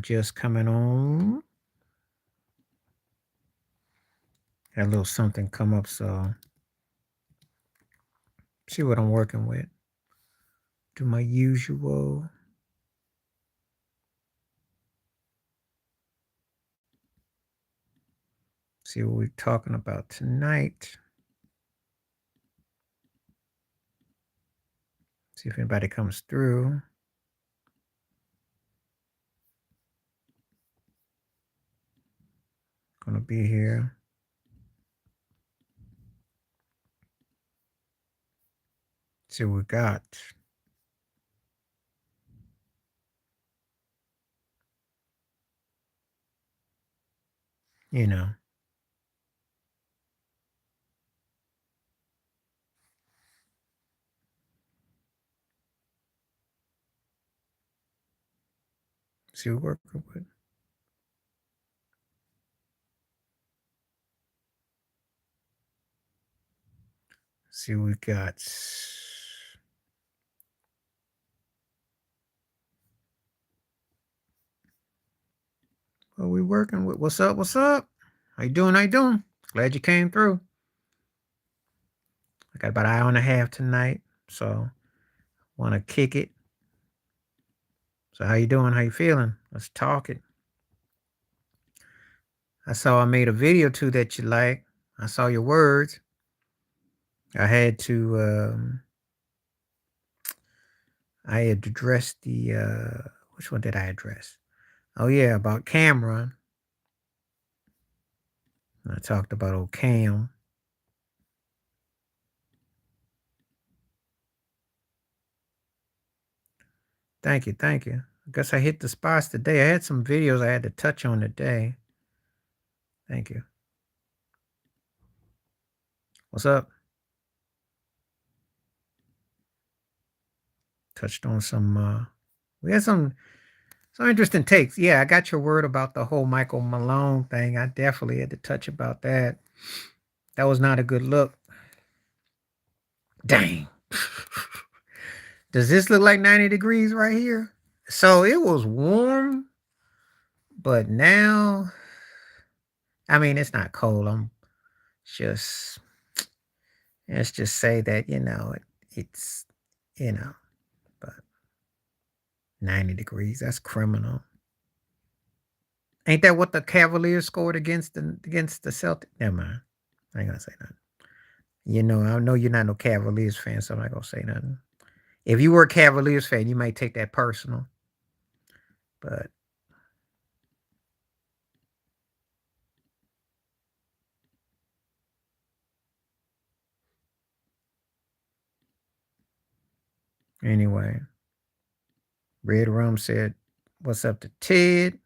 Just coming on. Had a little something come up, so see what I'm working with. Do my usual. See what we're talking about tonight. See if anybody comes through. Gonna be here. See what we got. You know. See what we're working with. See what we got. What we working with? What's up? What's up? How you doing? How you doing? Glad you came through. I got about an hour and a half tonight, so want to kick it. So how you doing? How you feeling? Let's talk it. I saw I made a video too that you like. I saw your words. I had to. I had addressed the. Which one did I address? Oh yeah, about Cameron. I talked about old Cam. Thank you, thank you. I guess I hit the spots today. I had some videos I had to touch on today. Thank you. What's up? Touched on some. We had some interesting takes. Yeah, I got your word about the whole Michael Malone thing. I definitely had to touch about that. That was not a good look. Dang. Does this look like 90 degrees right here? So it was warm, but now, I mean, it's not cold. I'm just, let's just say that, it's, you know, but 90 degrees, that's criminal. Ain't that what the Cavaliers scored against the Celtics? Never mind. I ain't gonna say nothing. I know you're not no Cavaliers fan, so I'm not gonna say nothing. If you were a Cavaliers fan, you might take that personal. But anyway, Red Rum said, "What's up to Ted?"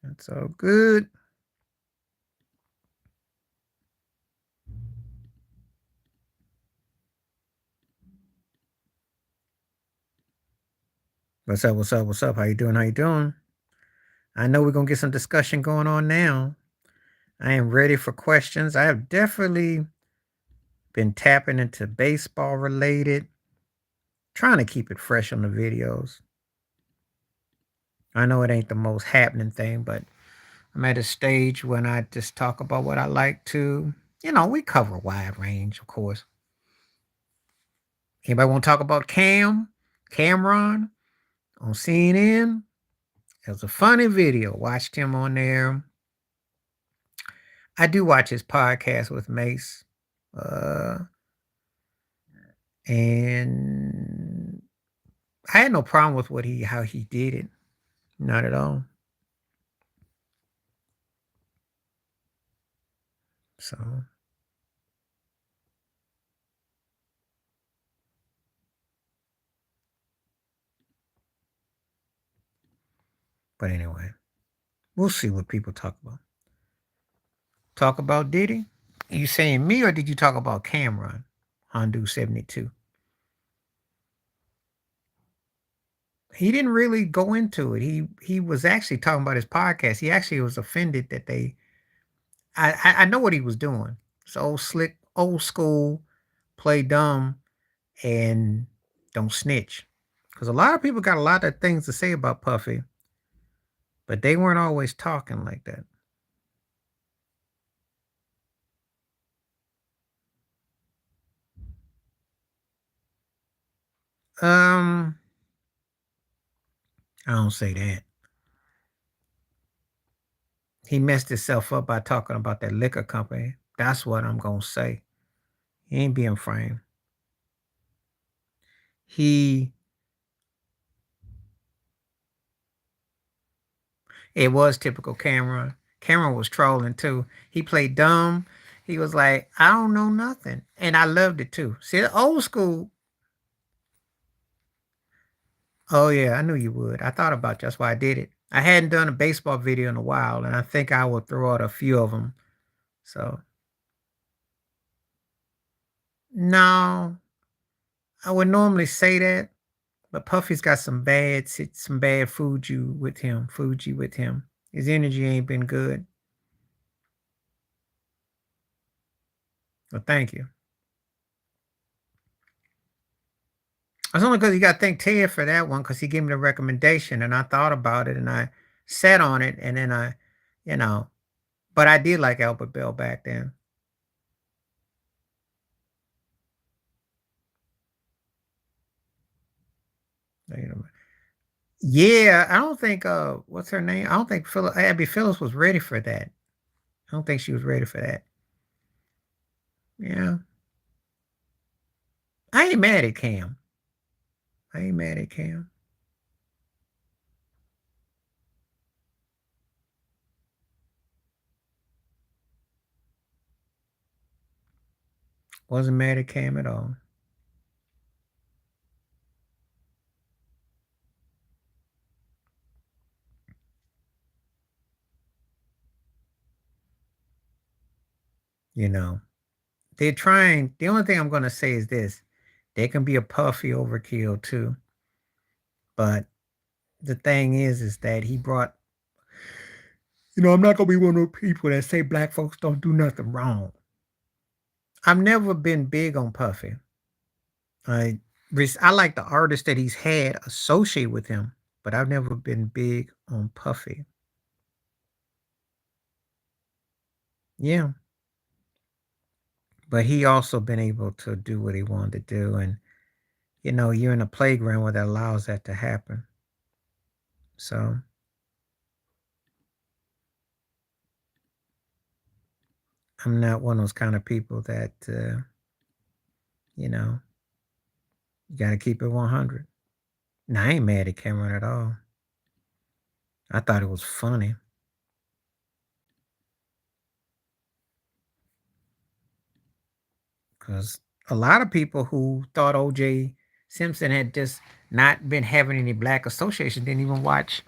That's all good. What's up? What's up? What's up? How you doing? How you doing? I know we're gonna get some discussion going on now. I am ready for questions. I have definitely been tapping into baseball related, trying to keep it fresh on the videos. I know it ain't the most happening thing, but I'm at a stage when I just talk about what I like to. We cover a wide range, of course. Anybody want to talk about Cameron on CNN? It was a funny video. Watched him on there. I do watch his podcast with Mace. And I had no problem with how he did it. Not at all. So but anyway, we'll see what people talk about. Talk about Diddy? You saying me or did you talk about Cameron? Hondu 72. He didn't really go into it. He was actually talking about his podcast. He actually was offended that they I know what he was doing. It's old slick, old school, play dumb and don't snitch. Because a lot of people got a lot of things to say about Puffy. But they weren't always talking like that. Um, I don't say that. He messed himself up by talking about that liquor company. That's what I'm gonna say. He ain't being framed. He It was typical Cameron. Cameron was trolling too. He played dumb. He was like, I don't know nothing. And I loved it too. See, the old school. Oh, yeah, I knew you would. I thought about you. That's why I did it. I hadn't done a baseball video in a while, and I think I will throw out a few of them. So, no, I would normally say that, but Puffy's got some bad Fuji with him. His energy ain't been good. Well, thank you. It's only because you got to thank Ted for that one because he gave me the recommendation and I thought about it and I sat on it and then you know, but I did like Albert Bell back then. You know. Yeah, I don't think what's her name? I don't think Abby Phillips was ready for that. I don't think she was ready for that. Yeah. I ain't mad at Cam. I ain't mad at Cam. Wasn't mad at Cam at all. You know. They're trying the only thing I'm gonna say is this. They can be a puffy overkill too. But the thing is that he brought I'm not gonna be one of those people that say black folks don't do nothing wrong. I've never been big on Puffy. I I like the artists that he's had associate with him, but I've never been big on Puffy. Yeah, but he also been able to do what he wanted to do, and you're in a playground where that allows that to happen. So I'm not one of those kind of people that you know you got to keep it 100. Now I ain't mad at Cameron at all. I thought it was funny. Because a lot of people who thought OJ Simpson had just not been having any black association didn't even watch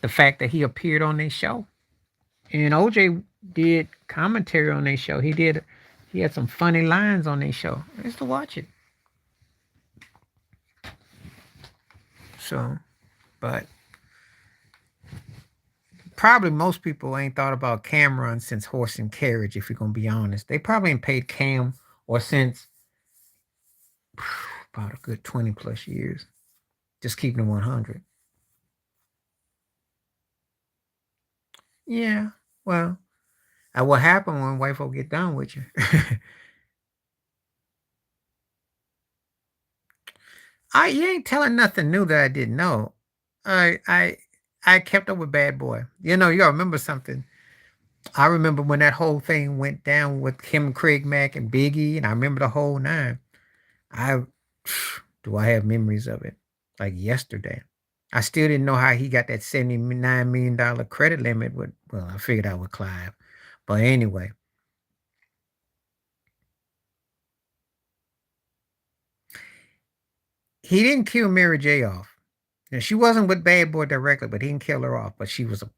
the fact that he appeared on their show. And OJ did commentary on their show. He had some funny lines on their show. I used to watch it. So, but probably most people ain't thought about Cameron since Horse and Carriage, if you're gonna be honest. They probably ain't paid Cam or since about a good 20 plus years. Just keeping it 100. Yeah. Well, what happened when white folk get done with you? You ain't telling nothing new that I didn't know. I I I kept up with Bad Boy. You gotta remember something. I remember when that whole thing went down with him, Craig Mack, and Biggie, and I remember the whole nine. I do I have memories of it like yesterday. I still didn't know how he got that $79 million credit limit. Well, I figured out with Clive, but anyway, he didn't kill Mary J off. Now, she wasn't with Bad Boy directly, but he didn't kill her off. But she was a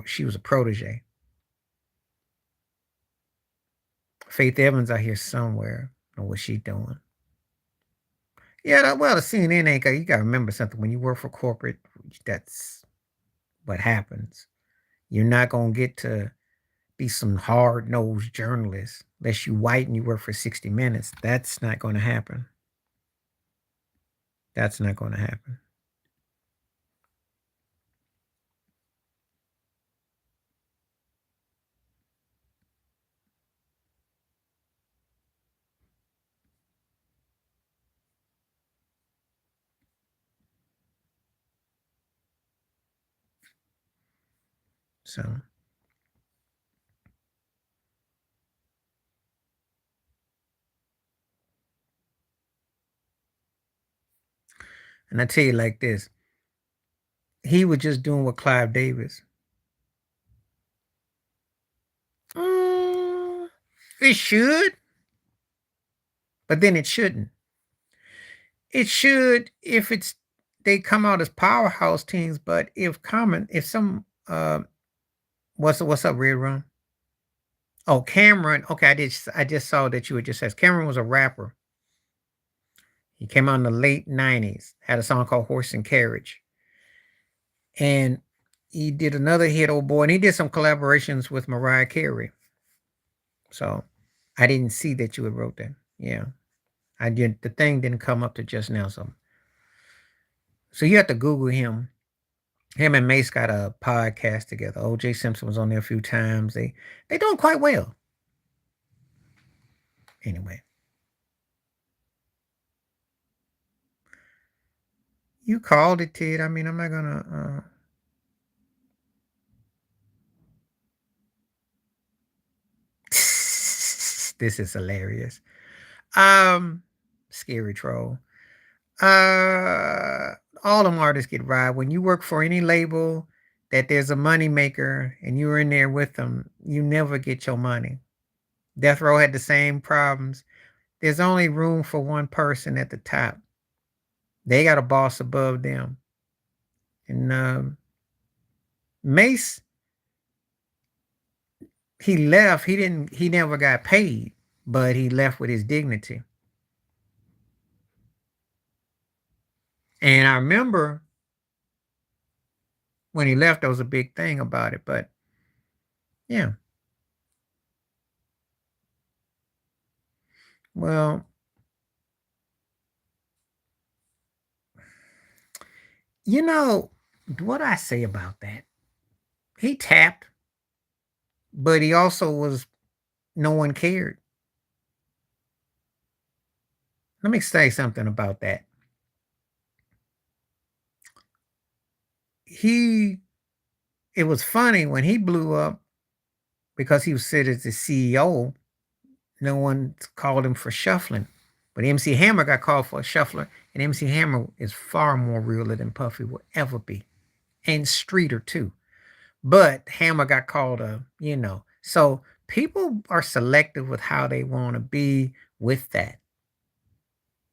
She was a protege. Faith Evans out here somewhere. Know what she doing? Yeah, well, the CNN ain't got. You got to remember something. When you work for corporate, that's what happens. You're not gonna get to be some hard nosed journalist unless you white and you work for 60 Minutes. That's not going to happen. That's not going to happen. So, and I tell you like this, he was just doing what Clive Davis. Mm, it should, but then it shouldn't. It should if it's they come out as powerhouse teams, but if some what's up, Red Rum? Oh, Cameron. Okay, I just saw that you had just said Cameron was a rapper. He came out in the late '90s. Had a song called "Horse and Carriage," and he did another hit, "Oh Boy," and he did some collaborations with Mariah Carey. So I didn't see that you had wrote that. Yeah, I did. The thing didn't come up to just now, so you have to Google him. Him and Mace got a podcast together. OJ Simpson was on there a few times. They doing quite well. Anyway, you called it, Ted. I mean, I'm not gonna. This is hilarious. Um, Scary troll. Uh, all them artists get robbed. When you work for any label that there's a money maker and you're in there with them, you never get your money. Death Row had the same problems. There's only room for one person at the top. They got a boss above them. And Mace, he left. He never got paid, but he left with his dignity. And I remember when he left, there was a big thing about it. But yeah, well, you know what I say about that? He tapped, but he also was no one cared. Let me say something about that. He It was funny when he blew up because he was said as the CEO. No one called him for shuffling. But MC Hammer got called for a shuffler, and MC Hammer is far more realer than Puffy will ever be. And Streeter too. But Hammer got called a. So people are selective with how they want to be with that,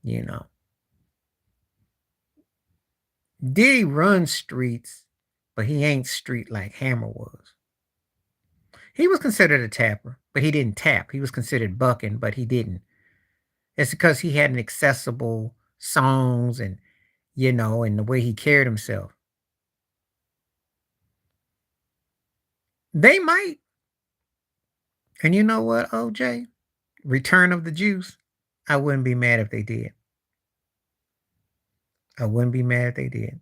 you know. Diddy runs streets, but he ain't street like Hammer was. He was considered a tapper, but he didn't tap. He was considered bucking, but he didn't. It's because he had an accessible songs and the way he carried himself. They might. And you know what, OJ? Return of the Juice. I wouldn't be mad if they did. I wouldn't be mad if they did.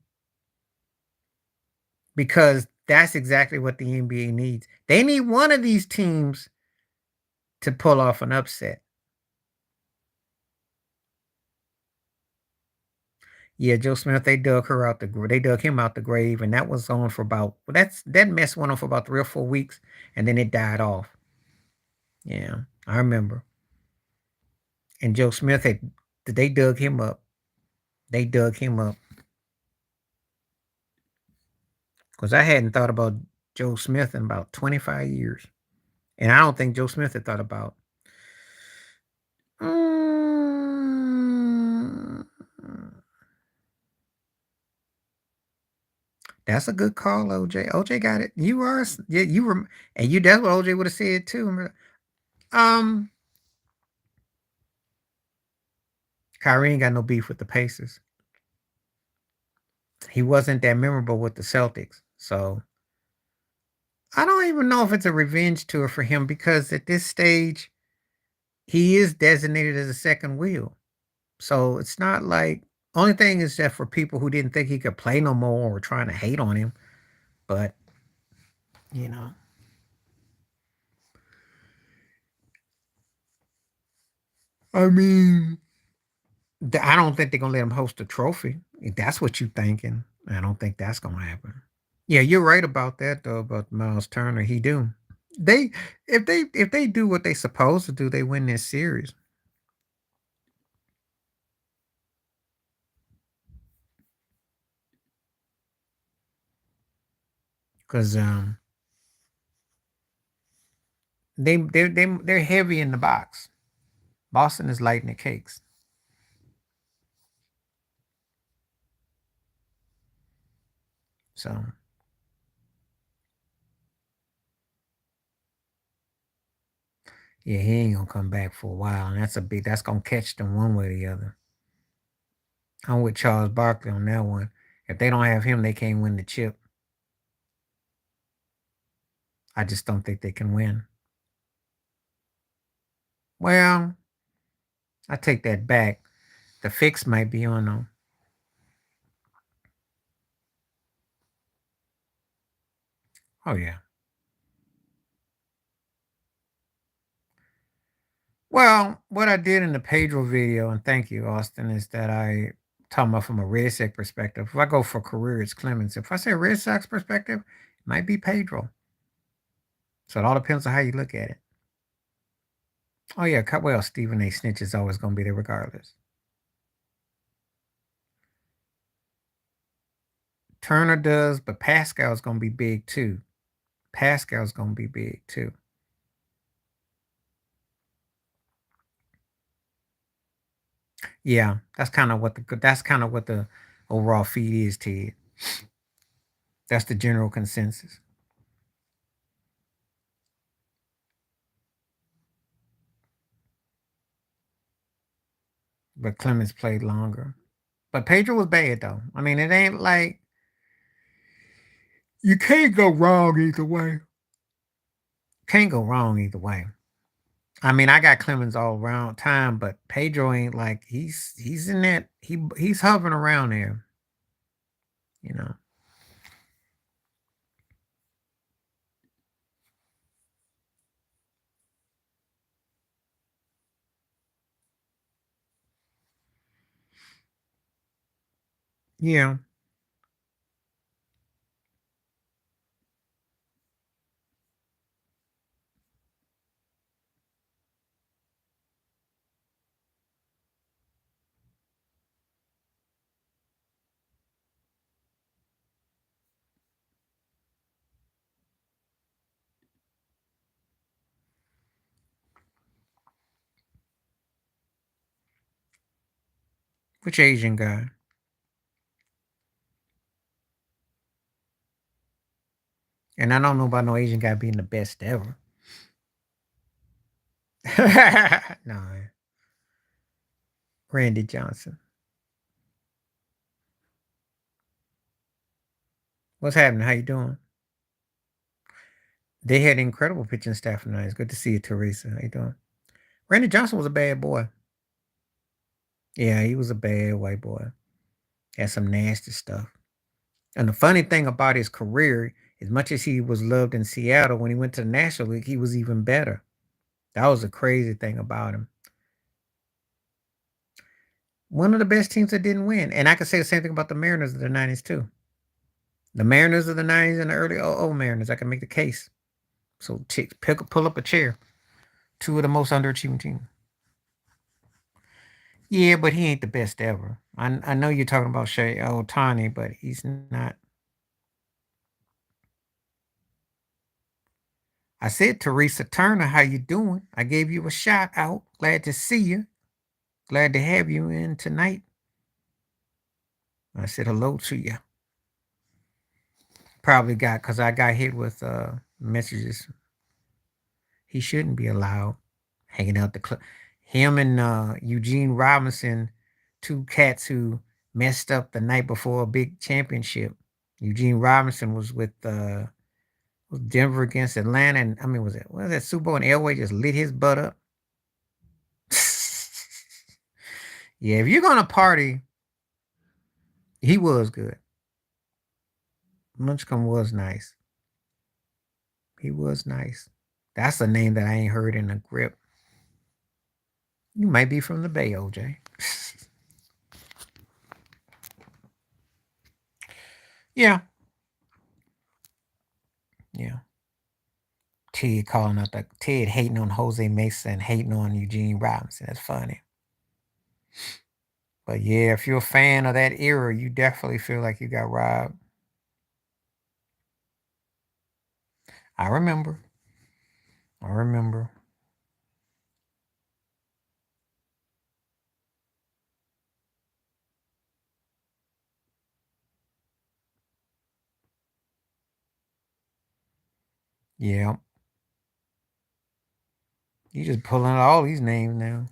Because that's exactly what the NBA needs. They need one of these teams to pull off an upset. Yeah, Joe Smith, they dug him out the grave, and that was on for that mess went on for about 3 or 4 weeks, and then it died off. Yeah, I remember. And Joe Smith they dug him up. They dug him up because I hadn't thought about Joe Smith in about 25 years, and I don't think Joe Smith had thought about. Mm, that's a good call, OJ. OJ got it. Yeah, you were, and you. That's what OJ would have said too. Um, Kyrie ain't got no beef with the Pacers. He wasn't that memorable with the Celtics, so I don't even know if it's a revenge tour for him because at this stage he is designated as a second wheel. So it's not like only thing is that for people who didn't think he could play no more or were trying to hate on him, but you know, I mean, I don't think they're gonna let him host a trophy. If that's what you're thinking, I don't think that's gonna happen. Yeah, you're right about that though, about Miles Turner. He do. They if they do what they supposed to do, they win this series. Cause they're heavy in the box. Boston is light in the cakes. So yeah, he ain't gonna come back for a while, and that's gonna catch them one way or the other. I'm with Charles Barkley on that one. If they don't have him, they can't win the chip. I just don't think they can win. Well, I take that back. The fix might be on them. Oh yeah. Well, what I did in the Pedro video, and thank you, Austin, is that I talking about from a Red Sox perspective. If I go for career, it's Clemens. If I say Red Sox perspective, it might be Pedro. So it all depends on how you look at it. Oh yeah, well, Stephen A. Snitch is always going to be there regardless. Turner does, but Pascal's going to be big too. Pascal's going to be big too. Yeah, that's kind of what the overall feed is, Ted. That's the general consensus. But Clemens played longer. But Pedro was bad though. I mean, it ain't like you can't go wrong either way. Can't go wrong either way. I mean, I got Clemens all around time, but Pedro ain't like he's in that he's hovering around there, you know. Yeah, which Asian guy? And I don't know about no Asian guy being the best ever. No, Randy Johnson. What's happening? How you doing? They had incredible pitching staff tonight. It's good to see you, Teresa. How you doing? Randy Johnson was a bad boy. Yeah, he was a bad white boy. Had some nasty stuff. And the funny thing about his career, as much as he was loved in Seattle, when he went to the National League, he was even better. That was a crazy thing about him. One of the best teams that didn't win. And I could say the same thing about the Mariners of the 90s, too. The Mariners of the 90s and the early Mariners, I can make the case. So pull up a chair. Two of the most underachieving teams. Yeah, but he ain't the best ever. I know you're talking about Shay Otani, but he's not. I said, Teresa Turner, how you doing? I gave you a shout out. Glad to see you. Glad to have you in tonight. I said hello to you. Probably got because I got hit with messages. He shouldn't be allowed hanging out the club. Him and Eugene Robinson, two cats who messed up the night before a big championship. Eugene Robinson was Denver against Atlanta, and I mean, was that Super Bowl? And Elway just lit his butt up. Yeah, if you're gonna party, he was good. Munchkin was nice. He was nice. That's a name that I ain't heard in a grip. You might be from the Bay, OJ. Yeah. Yeah. Ted hating on Jose Mesa and hating on Eugene Robinson. That's funny. But yeah, if you're a fan of that era, you definitely feel like you got robbed. I remember. I remember. Yeah. You just pulling out all these names now.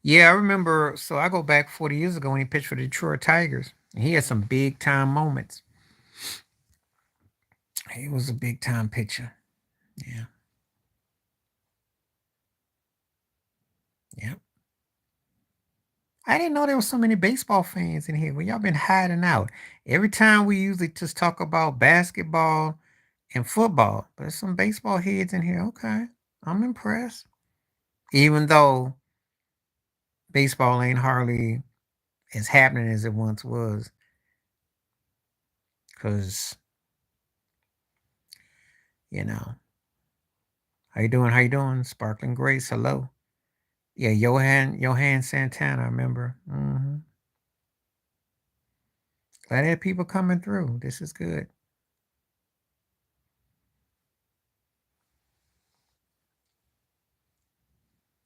Yeah, I remember. So I go back 40 years ago when he pitched for the Detroit Tigers. And he had some big time moments. He was a big time pitcher. Yeah. Yeah. I didn't know there were so many baseball fans in here. Well, y'all been hiding out. Every time we usually just talk about basketball and football, but there's some baseball heads in here. Okay. I'm impressed. Even though baseball ain't hardly as happening as it once was. Cause, you know, how you doing? How you doing? Sparkling Grace, hello. Yeah, Johan Santana, I remember. Glad I had people coming through. This is good.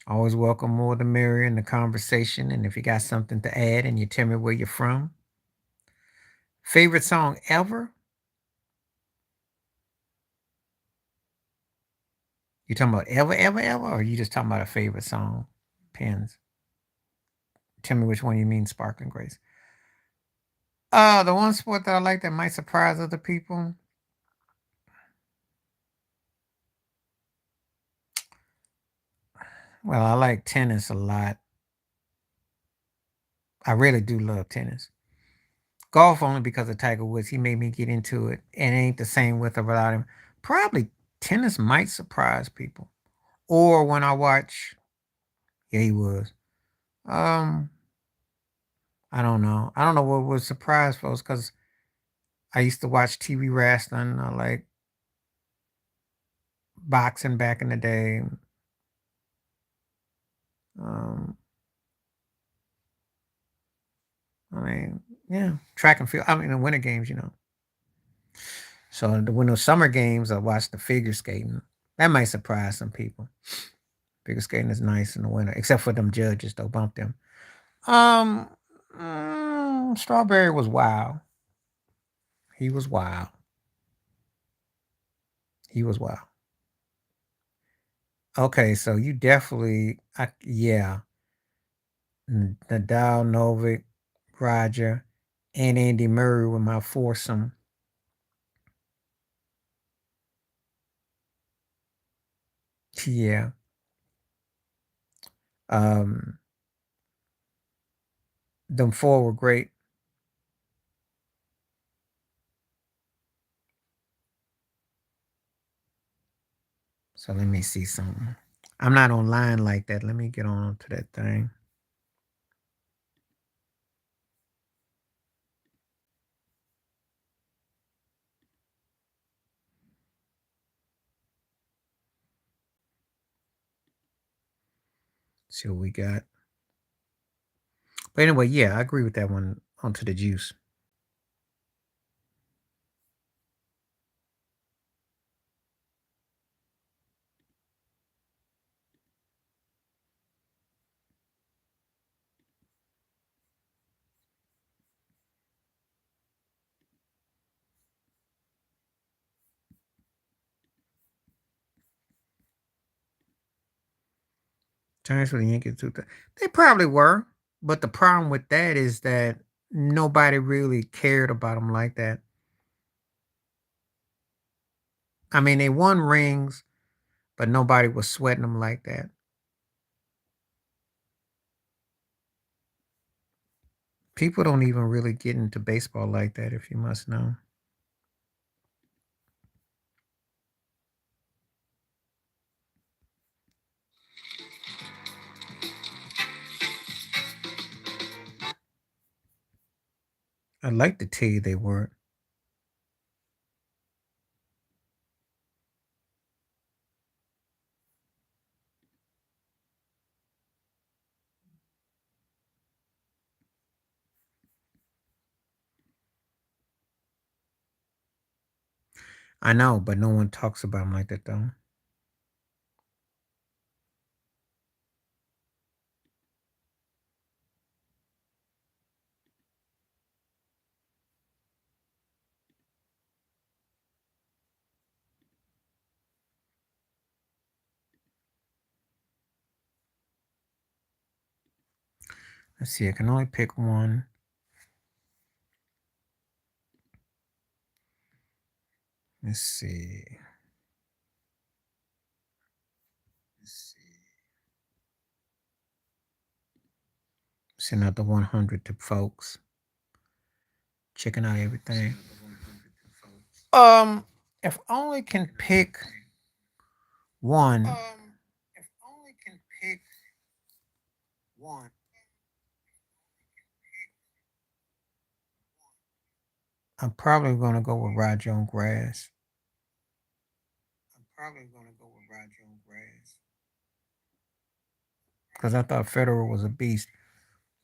Always welcome more the merrier in the conversation. And if you got something to add and you tell me where you're from. Favorite song ever? You talking about ever, ever, ever? Or you just talking about a favorite song? Pins. Tell me which one you mean, Sparkling Grace. The one sport that I like that might surprise other people. Well, I like tennis a lot. I really do love tennis. Golf only because of Tiger Woods. He made me get into it. And it ain't the same with or without him. Probably tennis might surprise people. Or when I watch, yeah, he was. Um, I don't know. I don't know what would surprise folks because I used to watch TV wrestling. I like boxing back in the day. Um, I mean, yeah, track and field. I mean, the winter games, you know. So when those summer games, I watch the figure skating. That might surprise some people. Figure skating is nice in the winter, except for them judges. Though, bump them. Um, Strawberry was wild. He was wild. He was wild. Okay, so you definitely, yeah, Nadal, Novik, Roger, and Andy Murray were my foursome. Yeah. Um, them four were great. So let me see something. I'm not online like that. Let me get on to that thing. See what we got. But anyway, yeah, I agree with that one. Onto the juice. Giants for the Yankees. They probably were, but the problem with that is that nobody really cared about them like that. I mean, they won rings, but nobody was sweating them like that. People don't even really get into baseball like that, if you must know. I'd like to tell you they weren't. I know, but no one talks about them like that though. Let's see. I can only pick one. Let's see. Send out the 100 to folks. Checking out everything. Um, if only can pick one. If only can pick one. I'm probably gonna go with Roger on Grass. I'm probably gonna go with Roger on Grass. Because I thought Federer was a beast.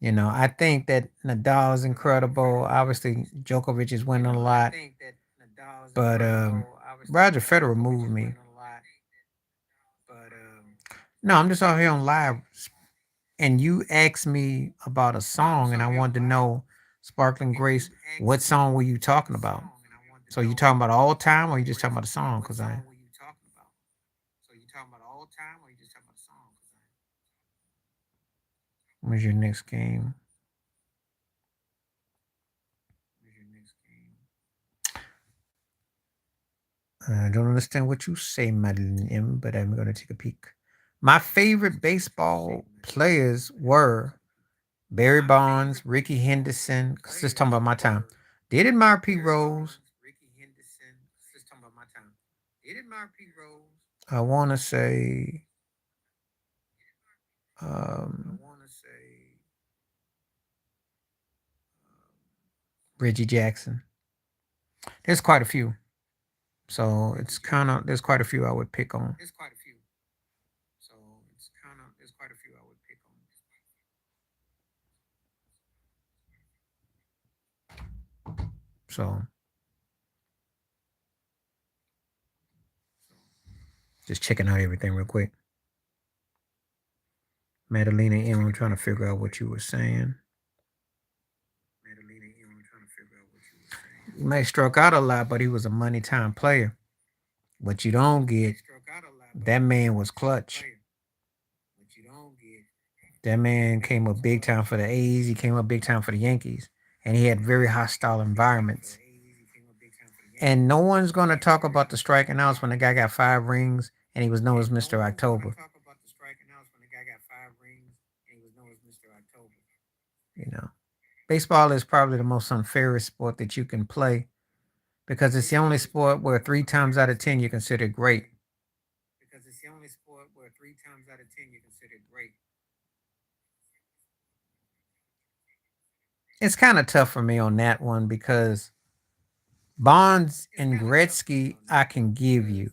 You know, I think that Nadal is incredible. Obviously, Djokovic is winning a lot. But Roger Federer moved me. No, I'm just out here on live. And you asked me about a song, and I wanted to know, Sparkling Grace, what song were you talking about? So you talking about all time, or you just talking about the song? Because I. When's your next game? I don't understand what you say, Madeline M, but I'm going to take a peek. My favorite baseball players were Barry Bonds, Ricky Henderson. Cause this talking about my time. Did admire Pete Rose. I want to say. Um, Reggie Jackson. There's quite a few. So it's kind of there's quite a few I would pick on. So just checking out everything real quick. Madalena M, I'm trying to figure out what you were saying. He may struck out a lot, but he was a money time player. What you don't get, that man was clutch. That man came up big time for the A's. He came up big time for the Yankees. And he had very hostile environments. And no one's going to talk about the striking outs when the guy got 5 rings and he was known as Mr. October. You know, baseball is probably the most unfair sport that you can play because it's the only sport where 3 times out of 10 you consider great. It's kind of tough for me on that one because Bonds and Gretzky I can give you.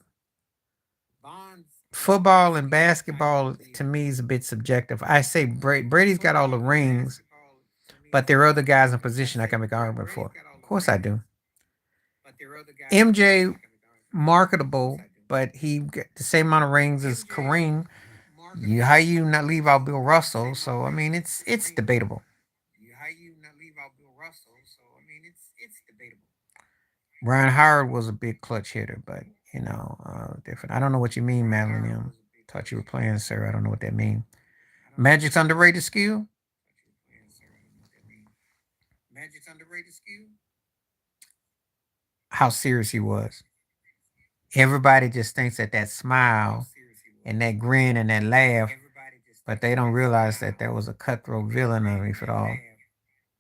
Football and basketball to me is a bit subjective. I say Brady's got all the rings, but there are other guys in position I can make an argument for. Of course I do. MJ marketable, but he got the same amount of rings as Kareem. How you not leave out Bill Russell? So I mean, it's debatable. Brian Howard was a big clutch hitter, but different. I don't know what you mean, Madeline. Thought you were playing, sir. I don't know what that means. Magic's underrated skill. How serious he was. Everybody just thinks that smile and that grin and that laugh, but they don't realize that there was a cutthroat villain underneath it all.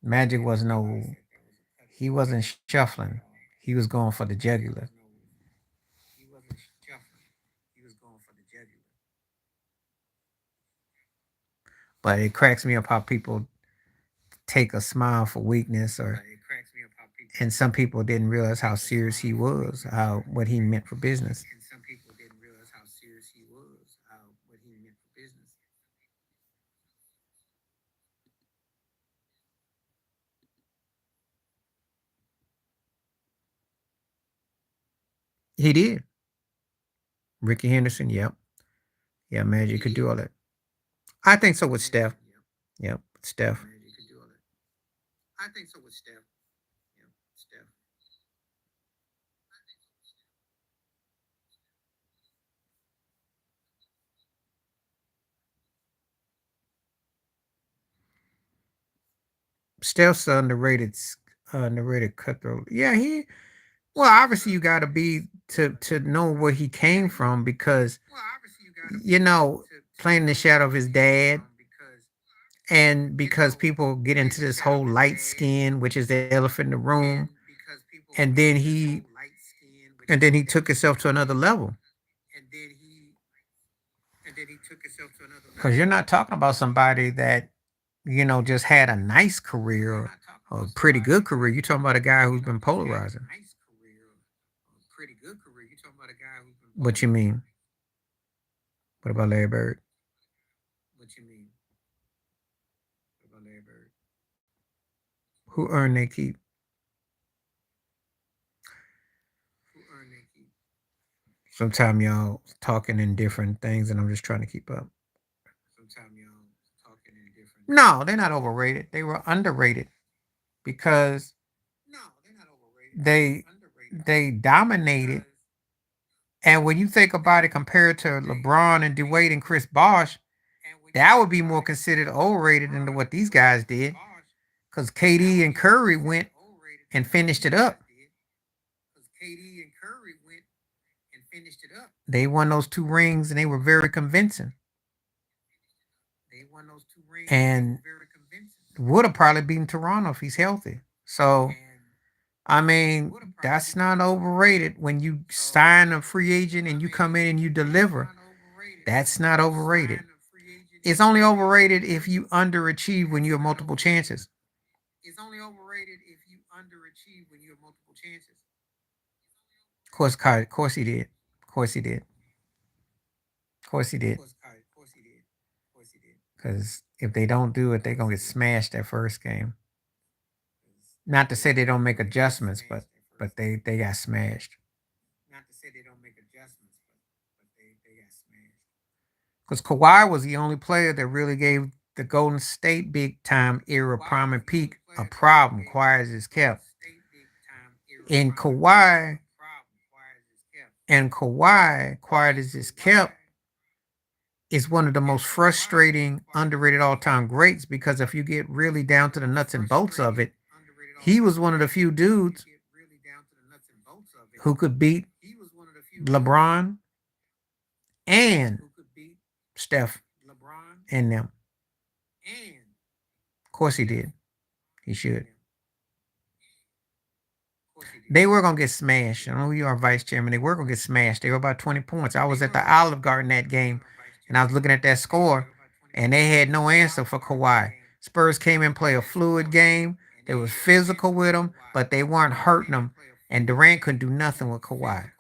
Magic was no, he wasn't shuffling. He was going for the jugular. But it cracks me up how people take a smile for weakness or And some people didn't realize how serious he was, how what he meant for business. He did. Ricky Henderson, yep. Yeah, Magic could do all that. I think so with Steph. Yep, Steph. Steph's underrated cutthroat. Yeah, he. Well, obviously you got to be to know where he came from because you know playing the shadow of his dad, and because people get into this whole light skin, which is the elephant in the room, and then he took himself to another level. Because you're not talking about somebody that just had a nice career or a pretty good career. You're talking about a guy who's been polarizing. What you mean? What about Larry Bird? Who earned their keep? Sometimes y'all talking in different things, and I'm just trying to keep up. No, they're not overrated. They were underrated because they they dominated. And when you think about it, compared to LeBron and Dwayne and Chris Bosh, that would be more considered overrated than what these guys did. Because KD and Curry went and finished it up. They won those two rings and they were very convincing. And would have probably beaten Toronto if he's healthy. So, I mean, that's not overrated. When you sign a free agent and you come in and you deliver, that's not overrated. It's only overrated if you underachieve when you have multiple chances. Of course he did. Of course he did. Of course he did. Because if they don't do it, they're gonna get smashed that first game. Not to say they don't make adjustments, but they got smashed. Because Kawhi was the only player that really gave the Golden State big time era prime and peak a problem. Quiet as kept. And Kawhi, quiet as is kept, is one of the most frustrating, underrated all time greats because if you get really down to the nuts and bolts of it, he was one of the few dudes who could beat LeBron and Steph and them. Of course he did. He should. They were gonna get smashed. I know you are vice chairman. They were gonna get smashed. They were about 20 points. I was at the Olive Garden that game, and I was looking at that score, and they had no answer for Kawhi. Spurs came and played a fluid game. They was physical with him, but they weren't hurting him. And Durant couldn't do nothing with Kawhi.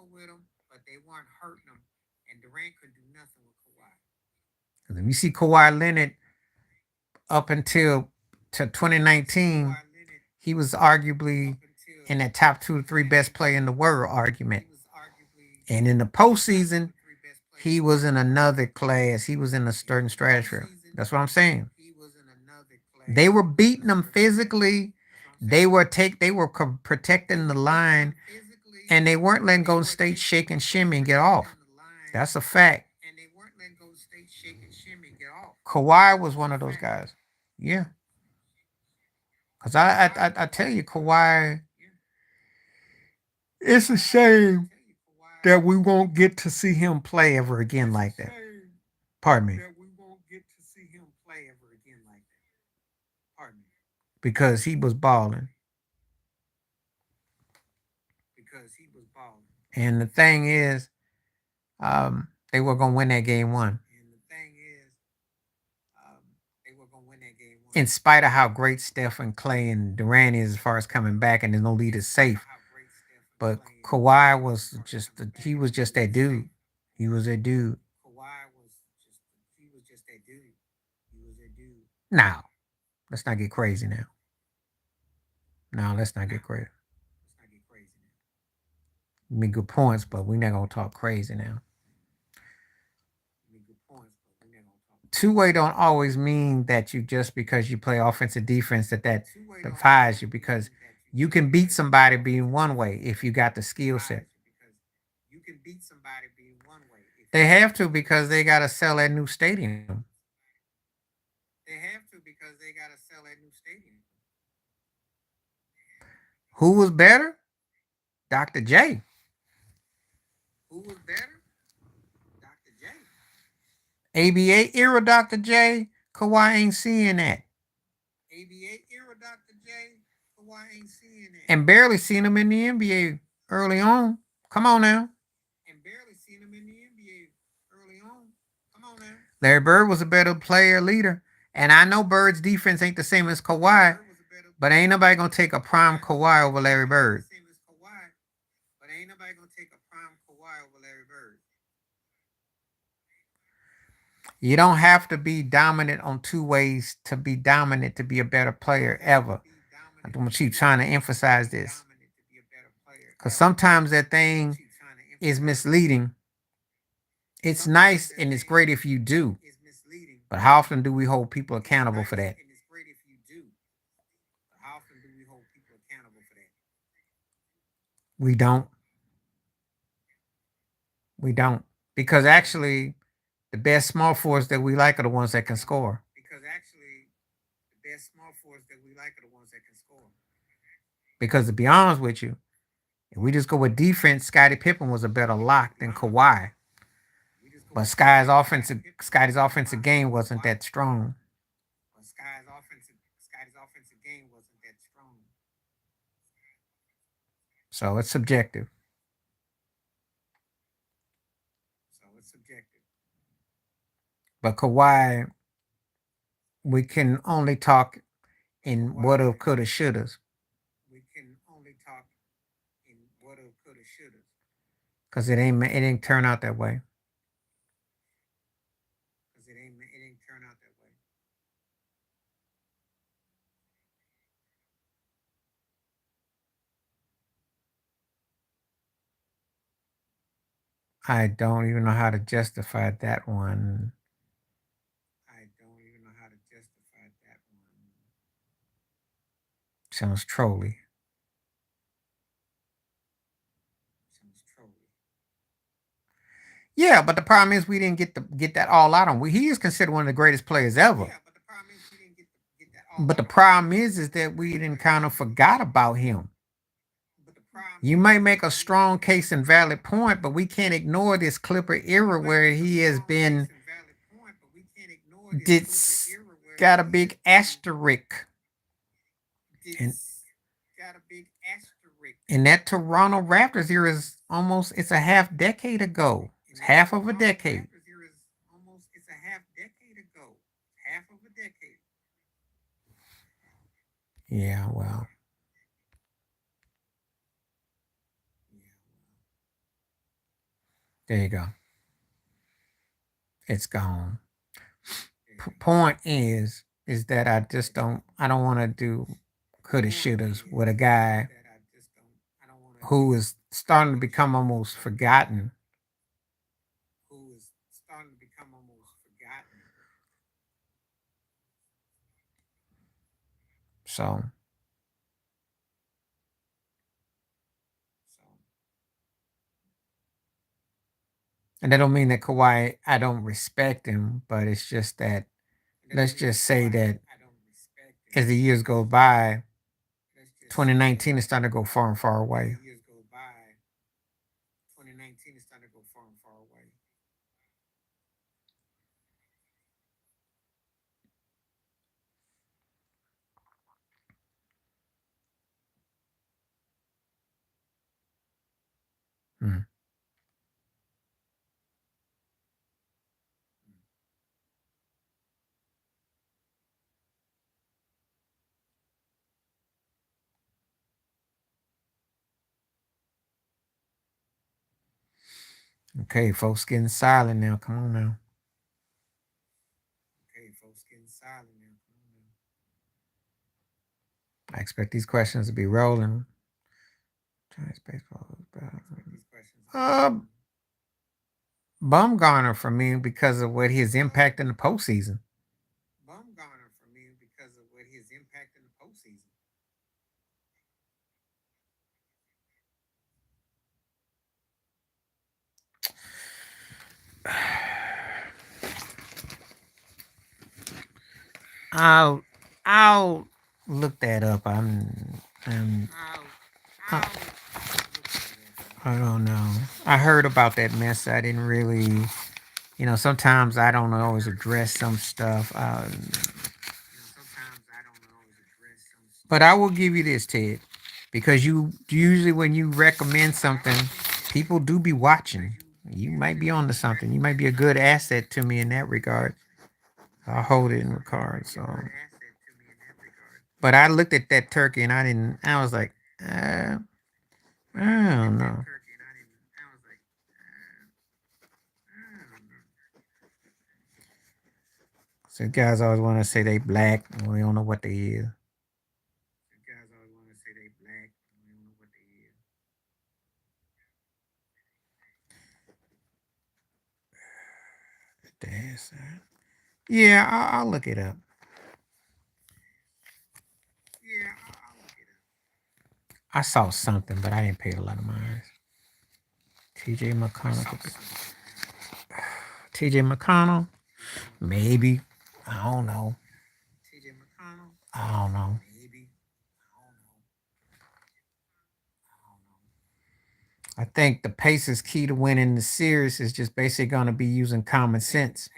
And you see Kawhi Leonard up until to 2019, he was arguably in that top 2 to 3 best player in the world argument. And in the postseason, he was in another class. He was in a certain stratosphere. That's what I'm saying. They were beating them physically. They were protecting the line, and they weren't letting Golden State shake and shimmy and get off. That's a fact. Kawhi was one of those guys. Yeah, because I tell you, Kawhi, it's a shame that we won't get to see him play ever again like that. Pardon me. Because he was balling. And the thing is, they were gonna win that game one. in spite of how great Steph and Clay and Durant is as far as coming back, and there's no lead is safe. But Kawhi was just he was just that dude. He was that dude. Now, let's not get crazy now. No, let's not get crazy. You make good points, but we're not gonna talk crazy now. Two-way don't always mean that you just because you play offensive defense that defies you, because you can beat somebody being one way if you got the skill set. They have to, because they got to sell that new stadium. Who was better? Dr. J. ABA era Dr. J. Kawhi ain't seeing that. And barely seen him in the NBA early on. Come on now. Larry Bird was a better player leader. And I know Bird's defense ain't the same as Kawhi, but ain't nobody gonna take a prime Kawhi over Larry Bird. You don't have to be dominant on two ways to be dominant to be a better player ever. I'm gonna keep trying to emphasize this, because sometimes that thing is misleading. It's nice and it's great if you do, but how often do we hold people accountable for that? We don't. We don't. Because actually, the best small forwards that we like are the ones that can score. Because to be honest with you, if we just go with defense, Scottie Pippen was a better lock than Kawhi. But Scotty's offensive game wasn't that strong. So it's subjective. But Kawhi, we can only talk in woulda, coulda, shouldas. Because it ain't turn out that way. I don't even know how to justify that one. Sounds trolly. Yeah, but the problem is we didn't get that all out on. He is considered one of the greatest players ever. But the problem is that we didn't kind of forgot about him. You might make a strong case and valid point, but we can't ignore this Clipper era where he has been it's got a big asterisk. And, and that Toronto Raptors era is almost it's a half decade ago. It's half of a decade. Yeah, well. There you go. It's gone. Point is that I don't want to do coulda shouldas with a guy who is starting to become almost forgotten. So and that don't mean that Kawhi I don't respect him, but it's just that let's just say that as the years go by, 2019 is starting to go far and far away. Hmm. Okay, folks getting silent now. Come on now. Okay, folks getting silent now. Come on now. I expect these questions to be rolling. Chinese baseball. Bumgarner for me because of what his impact in the postseason. Bumgarner for me because of what his impact in the postseason. I'll I'll look that up. I'm I, I don't know. I heard about that mess. I didn't really, sometimes I don't always address some stuff. But I will give you this, Ted, because you usually when you recommend something, people do be watching. You might be onto something. You might be a good asset to me in that regard. I'll hold it in regard. So, but I looked at that turkey and I didn't. I was like, I don't know. So guys always want to say they black. We don't know what they is. Guys always want to say they black. We don't know what they is. That's yeah, I'll look it up. Yeah, I'll look it up. I saw something, but I didn't pay a lot of mind. TJ McConnell. TJ McConnell, maybe. I don't know. TJ McConnell. I don't know. Maybe. I think the Pacers' key to winning the series is just basically going to be using common sense.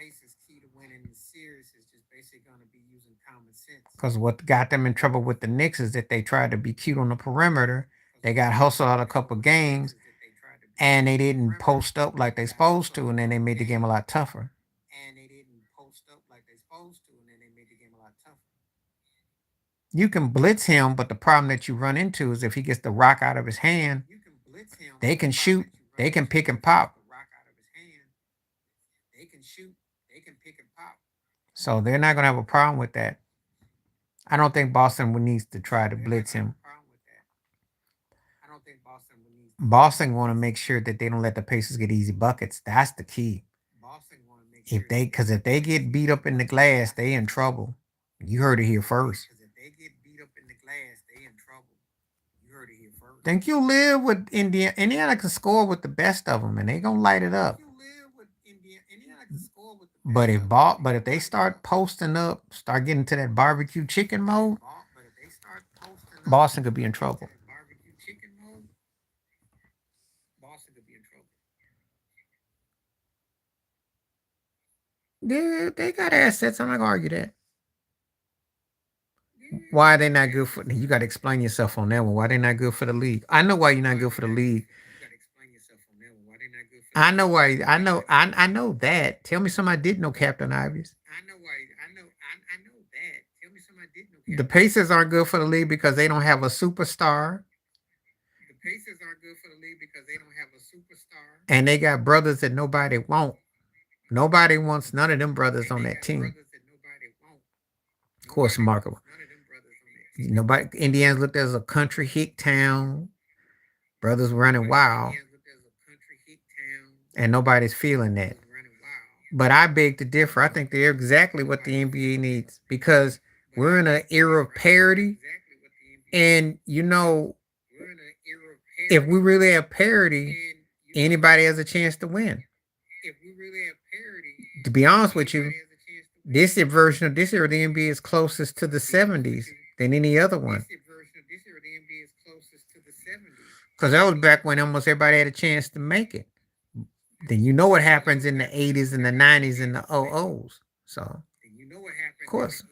Because what got them in trouble with the Knicks is that they tried to be cute on the perimeter. They got hustled out a couple games, and they didn't post up like they supposed to, and then they made the game a lot tougher. You can blitz him, but the problem that you run into is if he gets the rock out of his hand, they can shoot, they can pick and pop. So they're not gonna have a problem with that. I don't think Boston needs to try to blitz him. Boston want to make sure that they don't let the Pacers get easy buckets. That's the key. If they get beat up in the glass, they in trouble. You heard it here first. Think you live with Indiana? Indiana can score with the best of them, and they gonna light it up. But if they start posting up, start getting to that barbecue chicken mode, Boston could be in trouble. They got assets. I'm not gonna argue that. Why are they not good for? You got to explain yourself on that one. Why they not good for the league? I know why you're not good for the league. I know why. I know that. Tell me something I didn't know, Captain Ivies. The Pacers aren't good for the league because they don't have a superstar. And they got brothers that nobody want. Nobody wants none of them brothers on that team. Of course, Markle. Nobody. Indiana's looked as a country hick town. Brothers running wild, and nobody's feeling that. But I beg to differ. I think they're exactly what the NBA needs because we're in an era of parity, and if we really have parity, anybody has a chance to win. To be honest with you, this version of this era of the NBA is closest to the 70s than any other one. Because that was back when almost everybody had a chance to make it. Then you know what happens in the 80s and the 90s and the 00s. So, of course.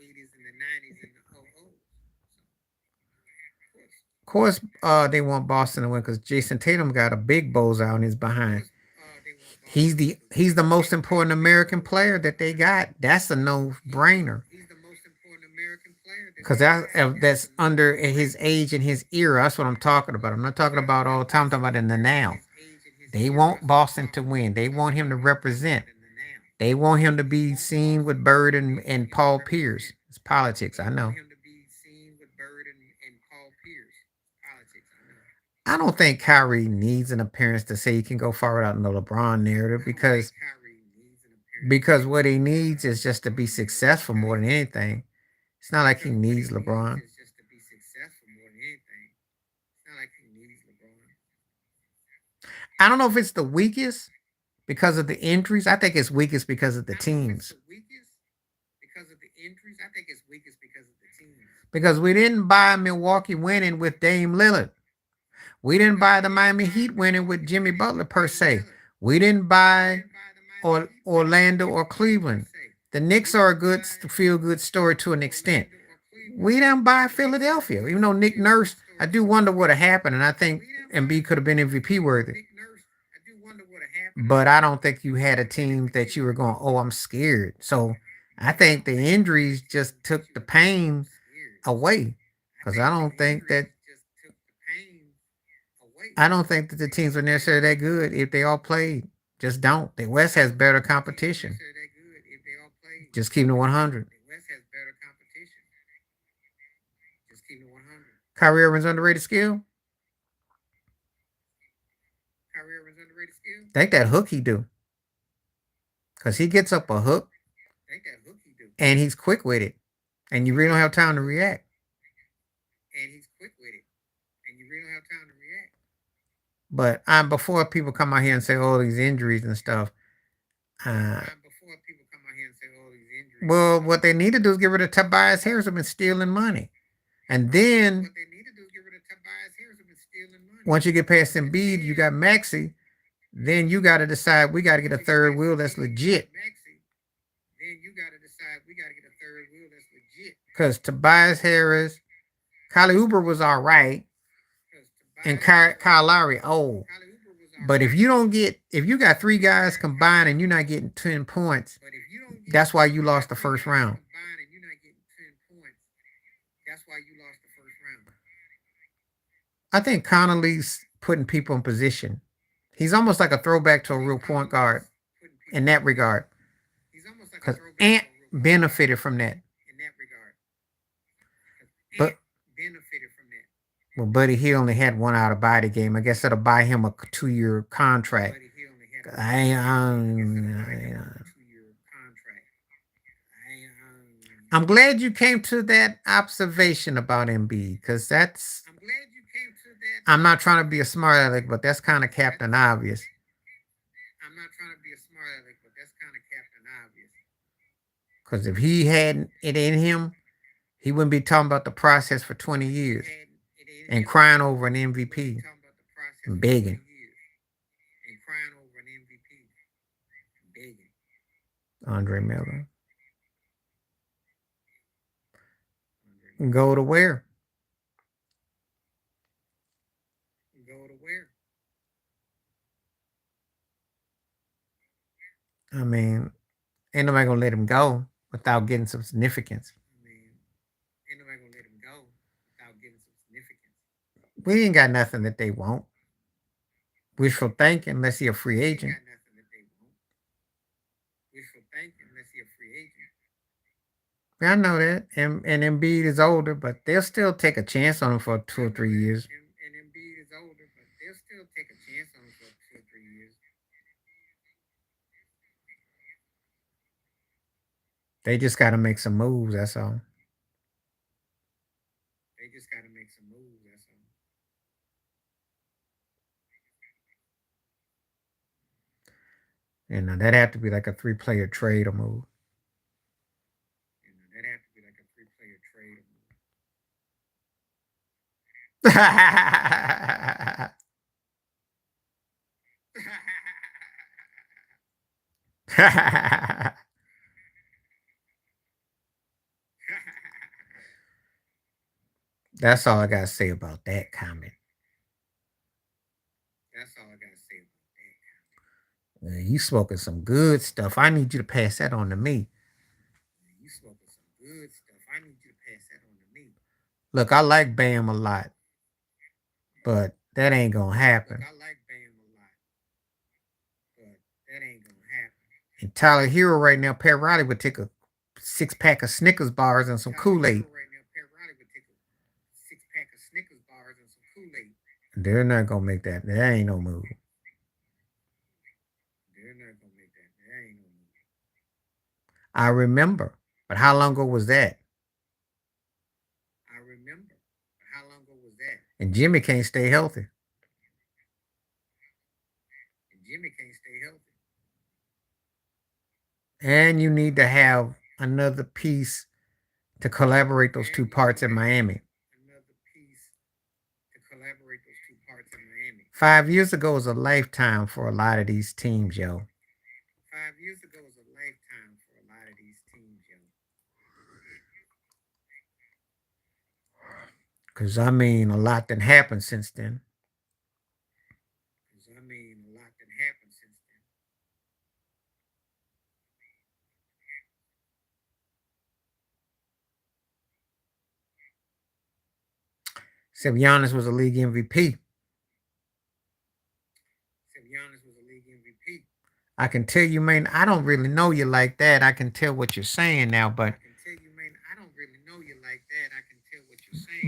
Of course, they want Boston to win because Jason Tatum got a big bullseye on his behind. He's the most important American player that they got. That's a no brainer. Because that's under his age and his era. That's what I'm talking about. I'm not talking about all the time. I'm talking about in the now. They want Boston to win. They want him to represent. They want him to be seen with Bird and Paul Pierce. It's politics, I know. I don't think Kyrie needs an appearance to say he can go far without no LeBron narrative because what he needs is just to be successful more than anything. It's not like he needs LeBron. I don't know if it's the weakest because of the injuries. I think it's weakest because of the teams. Because we didn't buy Milwaukee winning with Dame Lillard. We didn't buy the Miami Heat winning with Jimmy Butler per se. We didn't buy Orlando or Cleveland. The Knicks are a good feel-good story to an extent. We didn't buy Philadelphia, even though Nick Nurse. I do wonder what happened, and I think Embiid could have been MVP worthy. But I don't think you had a team that you were going, oh, I'm scared. So I think the injuries just took the pain away. Because I don't think that the teams were necessarily that good if they all played. Just don't. The West has better competition. Just keep it 100. Kyrie Irving's underrated skill. Think that hook he do. Because he gets up a hook and he's quick with it. And you really don't have time to react. But before people come out here and say all these injuries and stuff, well, what they need to do is get rid of Tobias Harris, who's been stealing money. And then once you get past Embiid, you got Maxxy. Then you got to decide we got to get a third wheel that's legit. Because Tobias Harris, Kylie Uber was all right, and Kyle Lowry, oh. But if you got three guys combined and you're not getting 10 points, that's why you lost the first round. I think Connolly's putting people in position. He's almost like a throwback to a real point guard in that regard. Because Ant benefited from that. But well, Buddy, he only had one out of body game. I guess that'll buy him a 2-year contract. I'm glad you came to that observation about Embiid, because that's. I'm not trying to be a smart aleck, but that's kind of Captain Obvious. Because if he had it in him, he wouldn't be talking about the process for 20 years and crying over an MVP and begging. Andre Miller. Go to where? I mean, ain't nobody gonna let him go without getting some significance. We ain't got nothing that they won't. Wishful thinking, unless he a free agent. I know that, and Embiid is older, but they'll still take a chance on him for 2 or 3 years. They just got to make some moves. That's all. You know, that'd have to be like a 3-player trade or move. That's all I gotta say about that comment. You smoking some good stuff. I need you to pass that on to me. Look, I like Bam a lot, but that ain't gonna happen. And Tyler Hero right now, Pat Riley would take a 6-pack of Snickers bars and some Kool-Aid. They're not gonna make that. That ain't no move. I remember. But how long ago was that? And Jimmy can't stay healthy. And you need to have another piece to collaborate those two parts in Miami. 5 years ago was a lifetime for a lot of these teams, yo. 5 years ago was a lifetime for a lot of these teams, yo. Because, I mean, a lot done happened since then. Except Giannis was a league MVP. I can tell you, man, I don't really know you like that. I can tell what you're saying now, but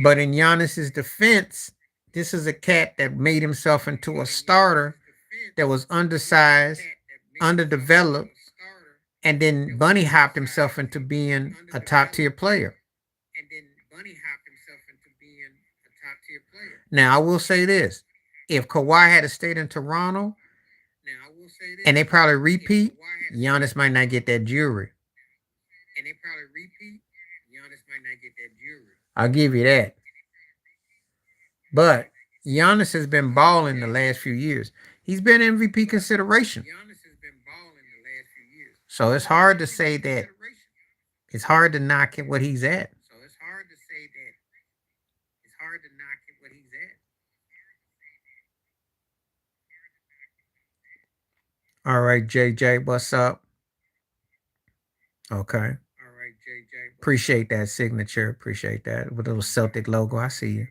but in Giannis's defense, this is a cat that made himself into a starter that was undersized, underdeveloped, and then bunny hopped himself into being a top tier player. Now I will say this: if Kawhi had stayed in Toronto, and they probably repeat, Giannis might not get that jury. I'll give you that. But Giannis has been balling the last few years. He's been MVP consideration. So it's hard to say that. It's hard to knock at what he's at. All right, JJ, what's up? Okay. Appreciate that signature. Appreciate that. With a little Celtic logo. I see you.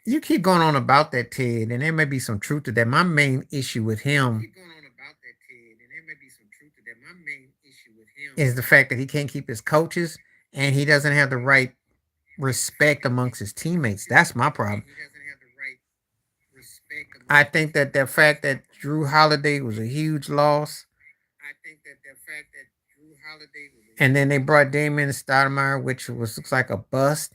You keep going on about that, Ted, and there may be some truth to that. My main issue with him is the fact that he can't keep his coaches and he doesn't have the right respect amongst his teammates. That's my problem. I think that the fact that Drew Holiday was a huge loss. And then they brought Damian Stoudemire, which looks like a bust.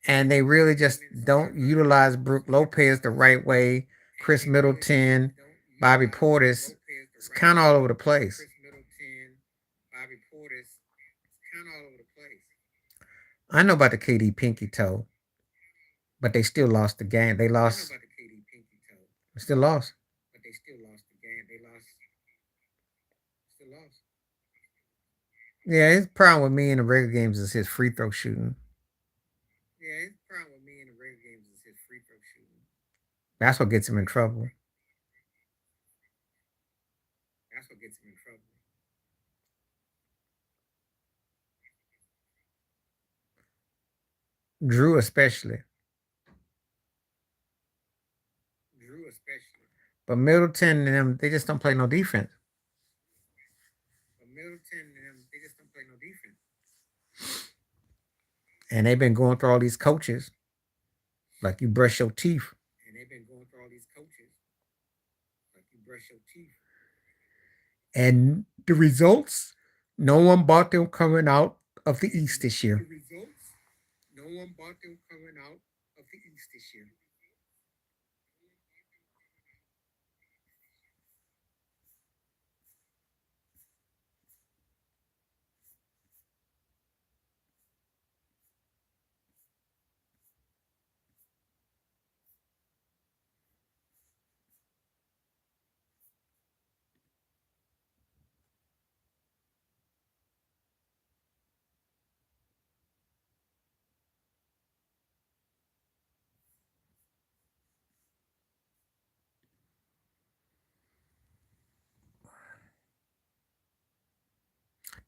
And they really just don't utilize Brook Lopez the right way. Chris Middleton, Bobby Portis, it's kind of all over the place. I know about the KD pinky toe, but they still lost the game. They lost. They still lost. Yeah, his problem with me in the regular games is his free throw shooting. That's what gets him in trouble. Drew especially. But Middleton and them, they just don't play no defense. And they've been going through all these coaches. Like you brush your teeth. And the results, no one bought them coming out of the East this year.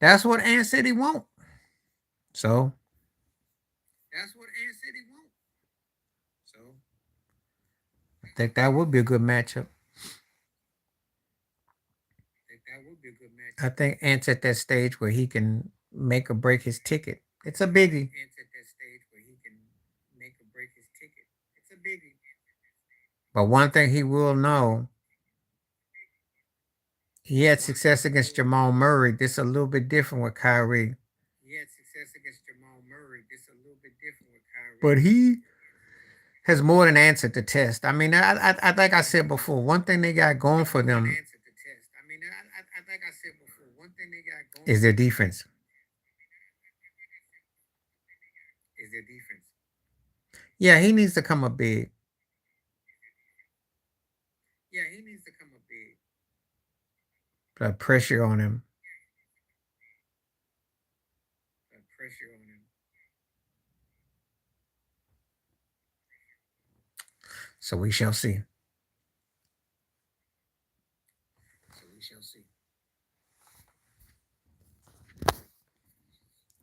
That's what Ant said he won't. So think that would be a good matchup. I think Ant's at that stage where he can make or break his ticket. It's a biggie. But one thing he will know, he had success against Jamal Murray. This is a little bit different with Kyrie. But he has more than answered the test. I mean, I like I said before, one thing they got going for them is their defense. Yeah, he needs to come up big. Put pressure on him. So we shall see.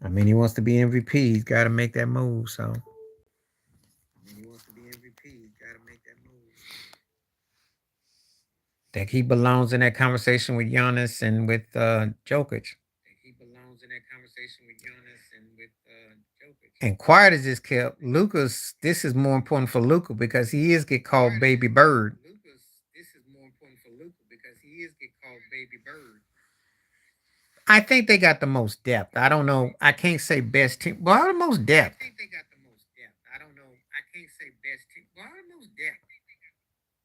I mean, he wants to be MVP. He's got to make that move. So. Think he belongs in that conversation with Giannis and with Jokic. And quiet as this kept, Luka's, this is more important for Luka because he is get called Baby Bird. I think they got the most depth. I don't know. I can't say best team. Well, the most depth.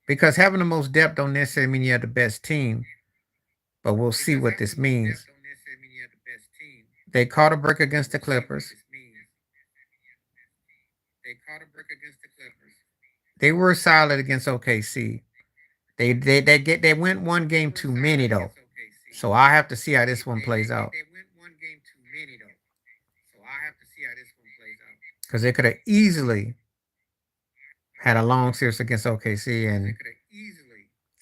Because having the most depth don't necessarily mean you have the best team. But we'll see what this means. They caught a break against the Clippers. They were solid against OKC. They went one game too many though. So I have to see how this one plays out. Because they could have easily had a long series against OKC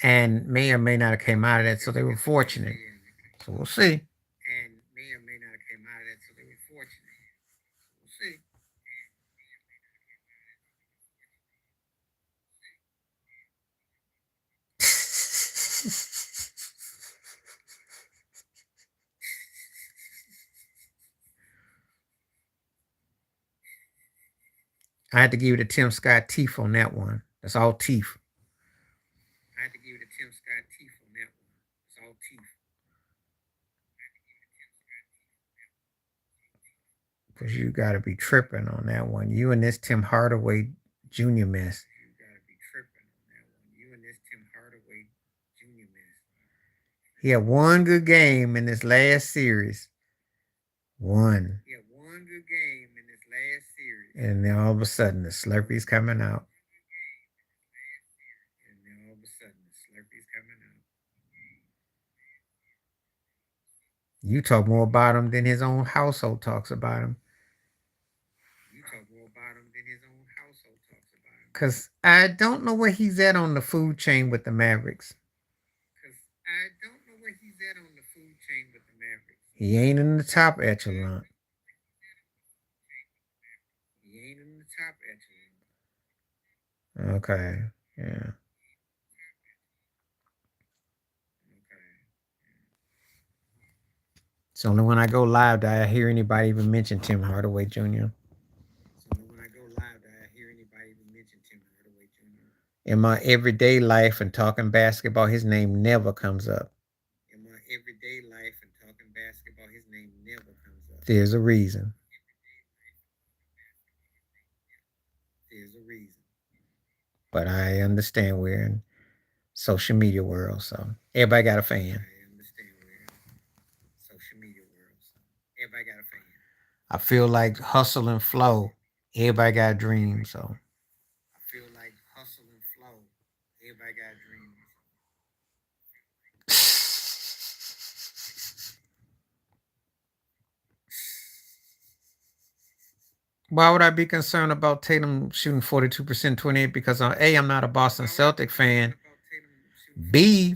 and may or may not have came out of that. So they were fortunate. So we'll see. I had to give you the Tim Scott teeth on that one. That's all teeth. Because you got to be tripping on that one. You and this Tim Hardaway Jr. mess. He had one good game in this last series. One. And then all of a sudden, the Slurpee's coming out. You talk more about him than his own household talks about him. Because I don't know where he's at on the food chain with the Mavericks. He ain't in the top echelon. Okay. Yeah. It's only when I go live that I hear anybody even mention Tim Hardaway Jr. In my everyday life and talking basketball, his name never comes up. There's a reason. But I understand we're in social media world, so everybody got a fan. I feel like hustle and flow. Everybody got a dream, so. Why would I be concerned about Tatum shooting 42%, 28? Because A, I'm not a Boston Celtic fan. B,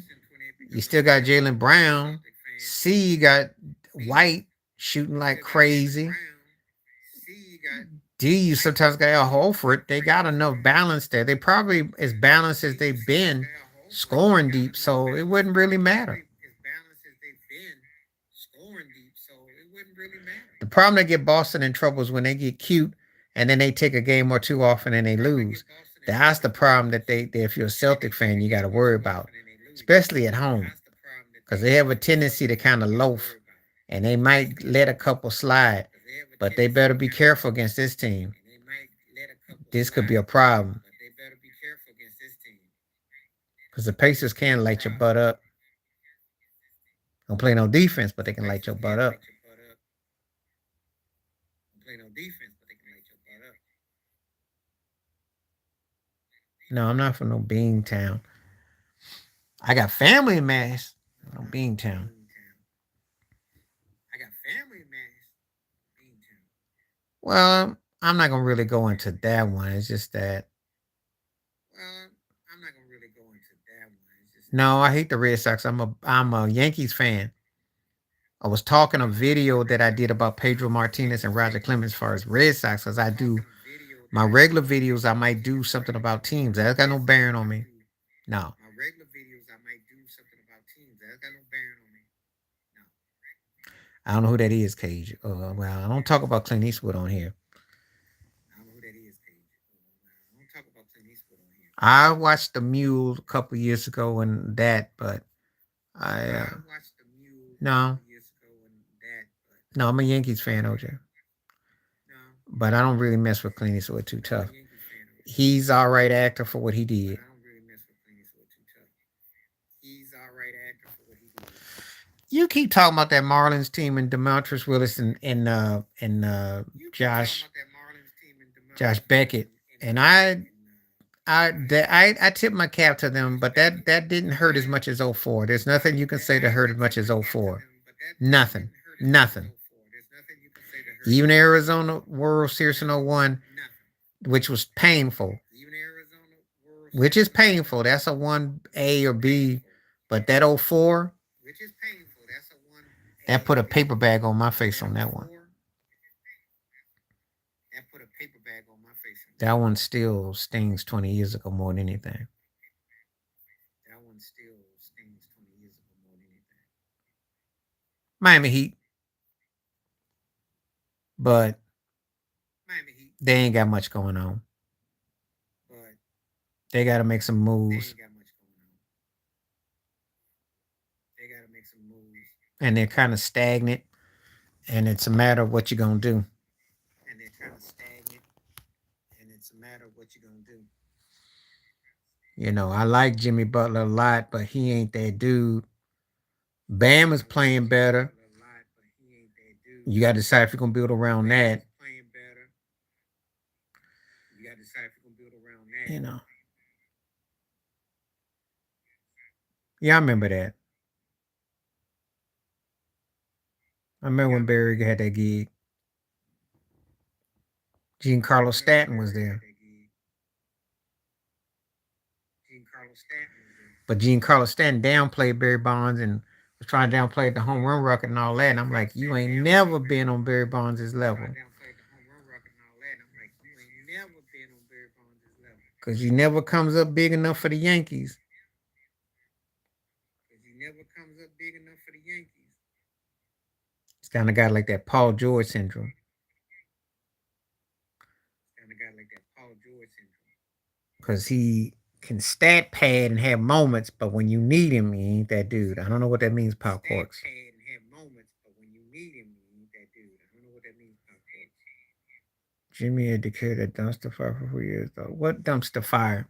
you still got Jaylen Brown. C, you got White shooting like crazy. You sometimes got a hole for it. They got enough balance there. They probably as balanced as they've been scoring deep, so it wouldn't really matter. The problem they get Boston in trouble is when they get cute and then they take a game or two off and then they lose. That's the problem that if you're a Celtic fan, you got to worry about, especially at home, because they have a tendency to kind of loaf and they might let a couple slide, but they better be careful against this team. This could be a problem because the Pacers can light your butt up. Don't play no defense, but they can light your butt up. No, I'm not from no Beantown. I got family in Mass. No Beantown. Well, I'm not gonna really go into that one. It's just that. No, I hate the Red Sox. I'm a Yankees fan. I was talking a video that I did about Pedro Martinez and Roger Clemens as far as Red Sox, because I do my regular videos. I might do something about teams. That's got no bearing on me. No. I don't know who that is, Cage. Well, I don't talk about Clint Eastwood on here. I watched The Mule a couple years ago and that, but I no, no, I'm a Yankees fan, OJ. But I don't really mess with Clint Eastwood too tough. He's all right actor for what he did. You keep talking about that Marlins team and Demetrius Willis and Josh Beckett, and I tip my cap to them, but that didn't hurt as much as '04. There's nothing you can say that hurt as much as '04. Nothing. Nothing. Even Arizona World Series in '01, which was painful. Which is painful. That's a 1A or B. But that '04, that put a paper bag on my face on that one. That one still stings 20 years ago more than anything. Miami Heat. But they ain't got much going on. They got to make some moves. And they're kind of stagnant. And it's a matter of what you're going to do. You know, I like Jimmy Butler a lot, but he ain't that dude. Bam is playing better. You got to decide if you're going to build around that. You know. Yeah, I remember that. I remember when Barry had that gig. Giancarlo Stanton was there. But Giancarlo Stanton downplayed Barry Bonds and was trying to downplay the home run record and all that. And I'm like, you ain't never been on Barry Bonds' level. Because he never comes up big enough for the Yankees. It's kind of got like that Paul George syndrome. Because he can stat pad and have moments, but when you need him, he ain't that dude. I don't know what that means, Pop Corks. Jimmy had declared a dumpster fire for 4 years, though. What dumpster fire?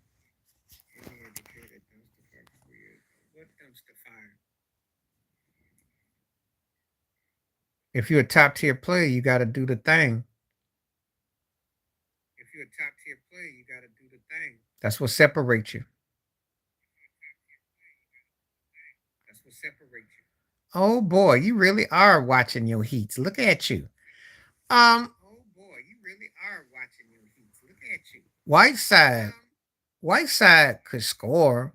If you're a top tier player, you got to do the thing. That's what separates you. Oh boy, you really are watching your heats. Look at you. Whiteside. Whiteside could score,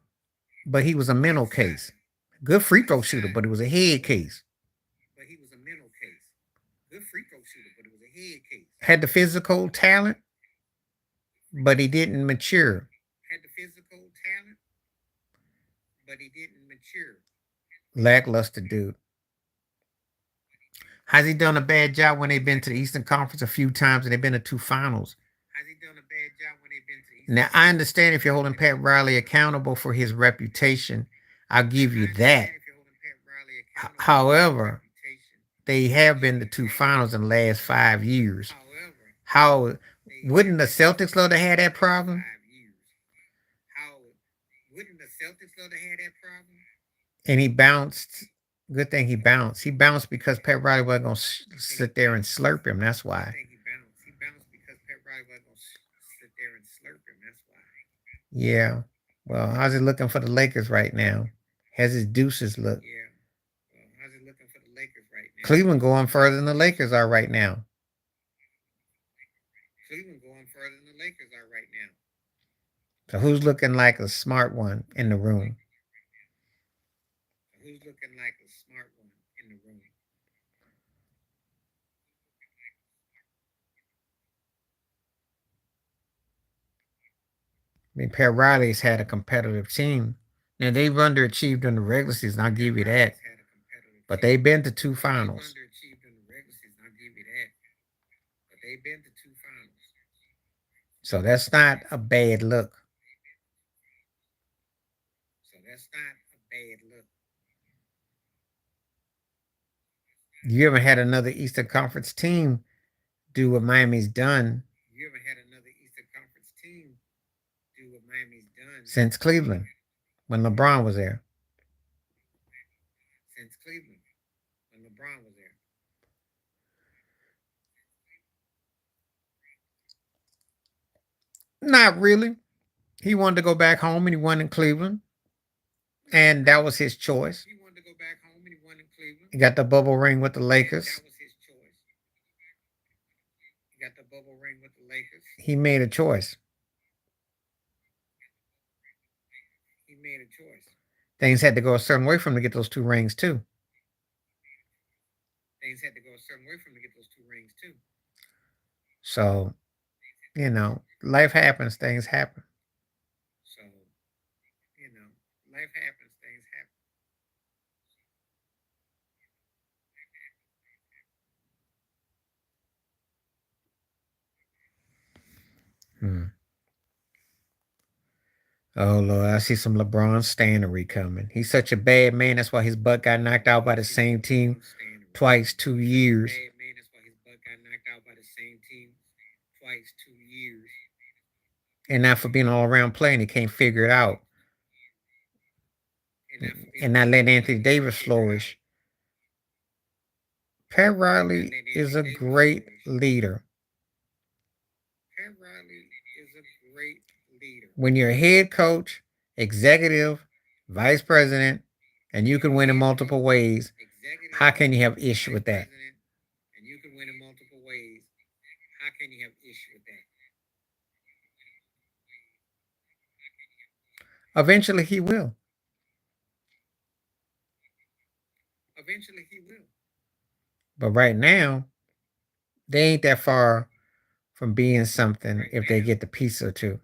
but he was a mental case. Good free throw shooter, but it was a head case. Had the physical talent, but he didn't mature. Lackluster dude. Has he done a bad job when they've been to the Eastern Conference a few times and they've been to two finals? Now, I understand if you're holding Pat Riley accountable for his reputation, I'll give you that. However, they have been to two finals in the last 5 years. How wouldn't the Celtics love to have that problem? And he bounced. Good thing he bounced. He bounced because Pat Riley wasn't going to sit there and slurp him. That's why. Yeah. Well, how's it looking for the Lakers right now? Has his deuces look? Cleveland going further than the Lakers are right now. So who's looking like a smart one in the room? I mean, Pat Riley's had a competitive team. Now, they've underachieved in the regular season, I'll give you that. But they've been to two finals. So that's not a bad look. You haven't had another Eastern Conference team do what Miami's done since Cleveland when LeBron was there. Not really. He wanted to go back home and he won in Cleveland. And that was his choice. He got the bubble ring with the Lakers. He made a choice. Things had to go a certain way for him to get those two rings too. So, life happens, things happen. Hmm. Oh Lord, I see some LeBron standery coming. He's such a bad man. That's why his butt got knocked out by the same team twice, 2 years. And not for being all around playing, he can't figure it out. And not letting Anthony Davis flourish. Pat Riley is a great leader. When you're a head coach, executive, vice president, and you can win in multiple ways, how can you have issue with that? Eventually he will. But right now, they ain't that far from being something if they get the piece or two.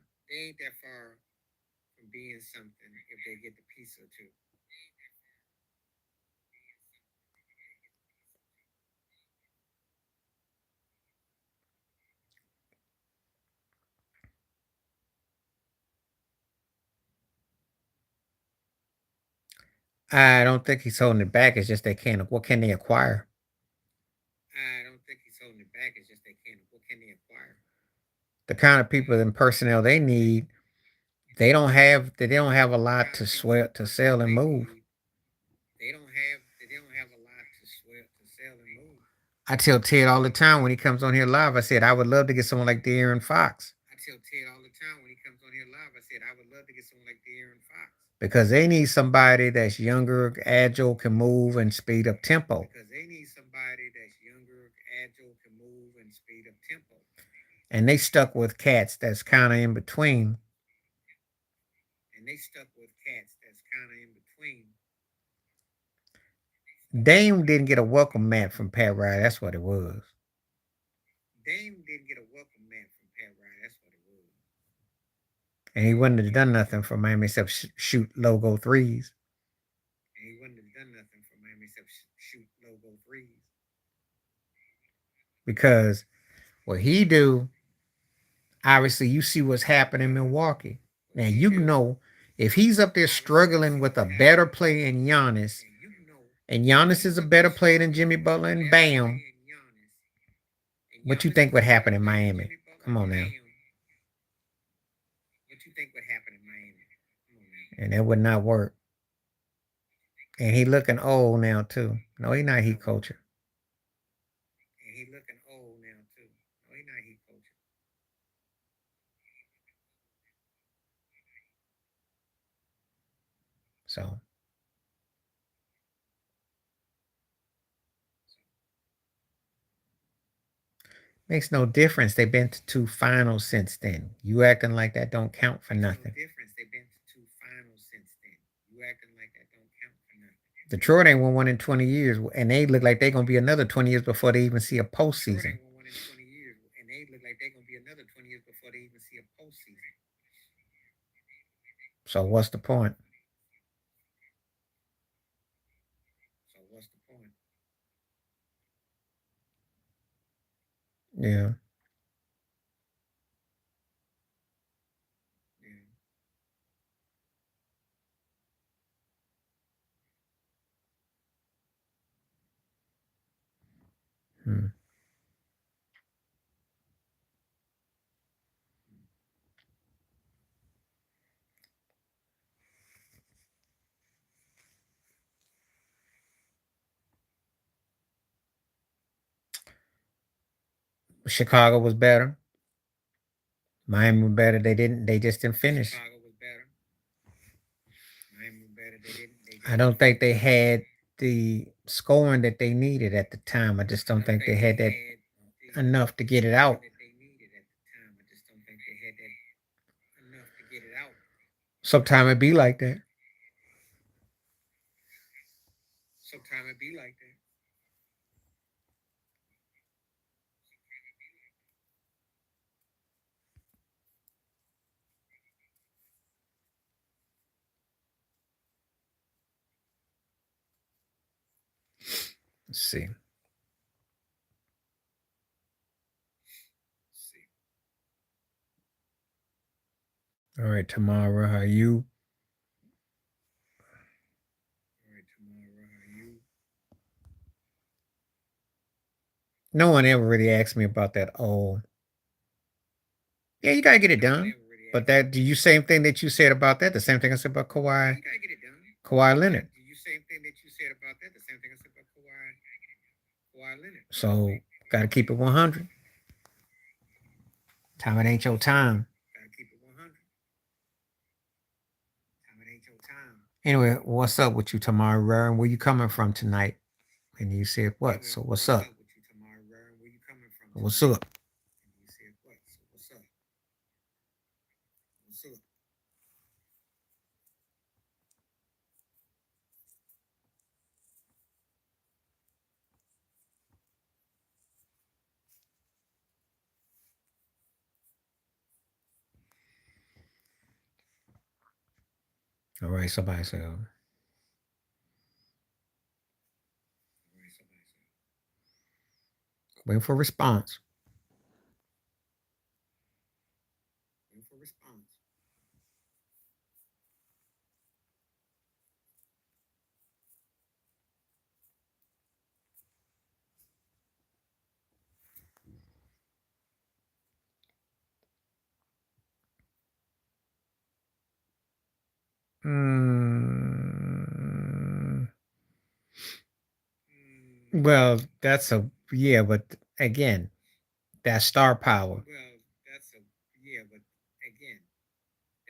I don't think he's holding it back. It's just they can't. What can they acquire? The kind of people and personnel they need, they don't have. They don't have a lot to sweat to sell and move. I tell Ted all the time when he comes on here live. I said I would love to get someone like De'Aaron Fox. Because they need somebody that's younger, agile, can move and speed up tempo. And they stuck with cats that's kind of in between. Dame didn't get a welcome mat from Pat Riley. That's what it was. Dame didn't get a welcome mat from Pat Riley. That's what it was. And he wouldn't have done nothing for Miami except shoot logo threes. And he wouldn't have done nothing for Miami except shoot logo threes. Because what he do, obviously, you see what's happening in Milwaukee. Now you know if he's up there struggling with a better player than Giannis, and Giannis is a better player than Jimmy Butler and Bam, what you think would happen in Miami? Come on now. What you think would happen in Miami? And it would not work. And he looking old now too. No, he not Heat coaching. And he looking old now too. No, he not Heat coaching. So makes no difference. They've been to 2 finals since then. You acting like that don't count for nothing. No difference. They've been to 2 finals since then. You acting like that don't count for nothing. Detroit ain't won one in 20 years, and they look like they're gonna be another 20 years before they even see a postseason. And they look like they're gonna be another 20 years before they even see a postseason. So what's the point? So what's the point? Yeah. Hmm. Chicago was better. Miami was better. They just didn't finish. Chicago was better. Miami was better. I don't think they had the scoring that they needed at the time. I just don't think they had that enough to get it out. Sometimes it be like that. Sometimes it be like that. Let's see. All right, Tamara, how are you? No one ever really asked me about that. Oh, yeah, you gotta get it done. But that, do you same thing that you said about that? The same thing I said about Kawhi Leonard. You same thing that you said about that? The same thing I said about Kawhi Leonard. So gotta keep it 100. Time it ain't your time. Gotta keep it 100. Time it ain't your time. Anyway, what's up with you, Tamara Rare? Where you coming from tonight? And you said what? So what's up? What's up? All right, somebody said. Waiting for response. Waiting for response. Mm, well, that's a yeah, but again, that's star power. Well, that's a yeah, but again,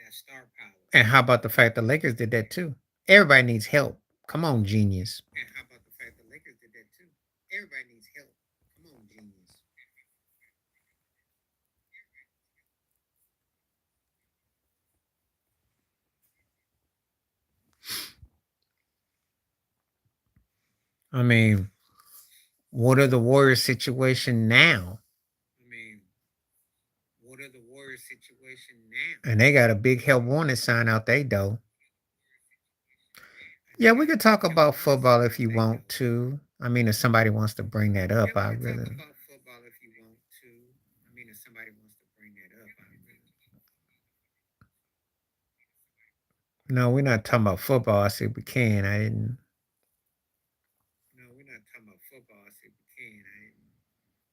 that's star power. And how about the fact the Lakers did that too? Everybody needs help. Come on, genius. And how about the fact the Lakers did that too? Everybody needs help. Come on, genius. I mean, what are the Warriors' situation now? And they got a big help wanted sign out they door. Yeah, we could talk about football if you want to. I mean, if somebody wants to bring that up, I really. No, we're not talking about football. I said we can. I didn't.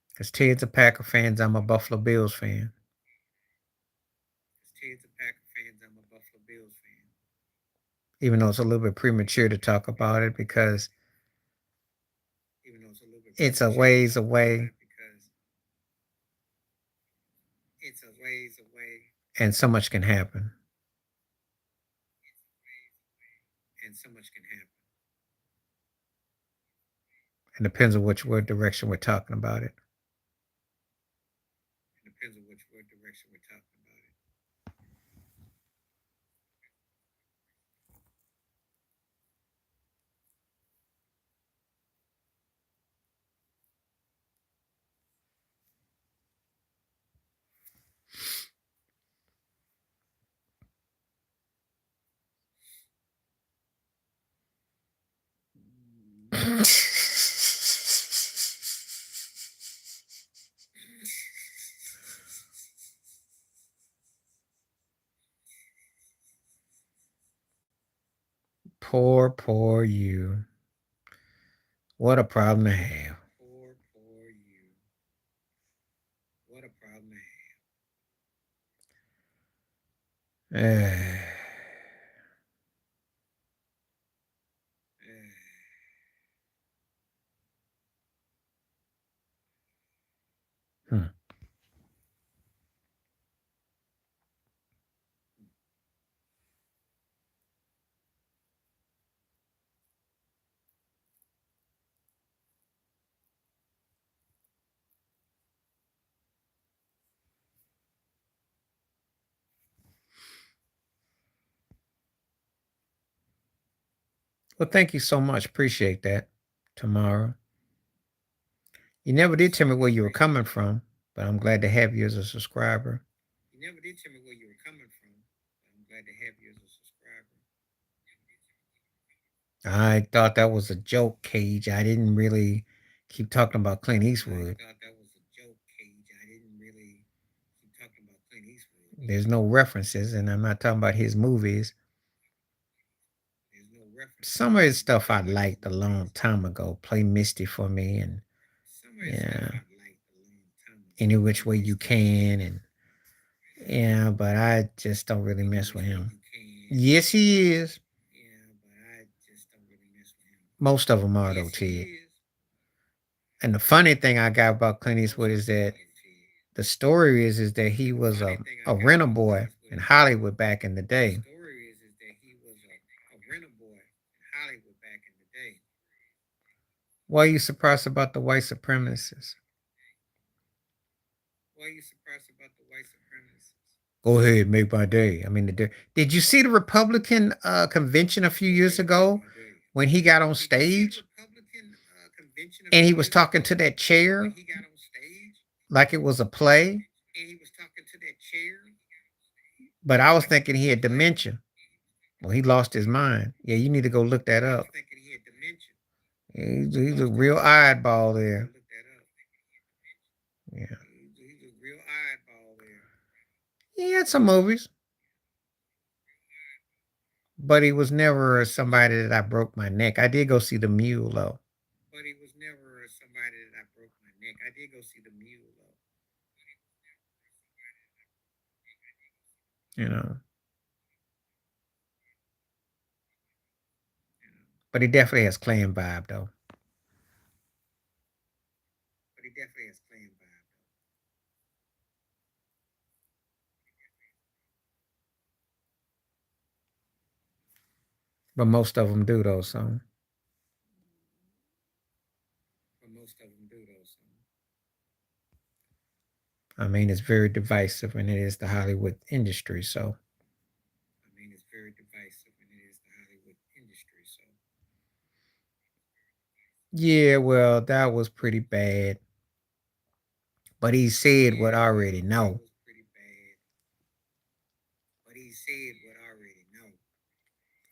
Because Ted's a Packer fan. I'm a Buffalo Bills fan. Even though it's a little bit premature to talk about it because it's a ways away. And so much can happen. It depends on what direction we're talking about it. Poor you. What a problem to have. Eh. Hmm. Well, thank you so much. Appreciate that. Tomorrow. You never did tell me where you were coming from, but I'm glad to have you as a subscriber. I thought that was a joke, Cage. I didn't really keep talking about Clint Eastwood. There's no references, and I'm not talking about his movies. Some of his stuff I liked a long time ago. Play Misty for me, and yeah, Any Which Way You Can, and yeah, but I just don't really mess with him. Yes, he is. Most of them are though, Ted. And the funny thing I got about Clint Eastwood is that the story is that he was a renter boy in Hollywood back in the day. Why are you surprised about the white supremacists? Go ahead, make my day. I mean, did you see the Republican convention a few years ago when he got on stage and he was talking to that chair like it was a play? But I was thinking he had dementia. Well, he lost his mind. Yeah, you need to go look that up. He's a real eyeball there. Yeah. He had some movies, but he was never somebody that I broke my neck. I did go see The Mule, though. You know, but he definitely has clan vibe, though. But most of them do, though. So I mean, it's very divisive, and it is the Hollywood industry. So yeah, well, that was pretty bad. But he said what I already know.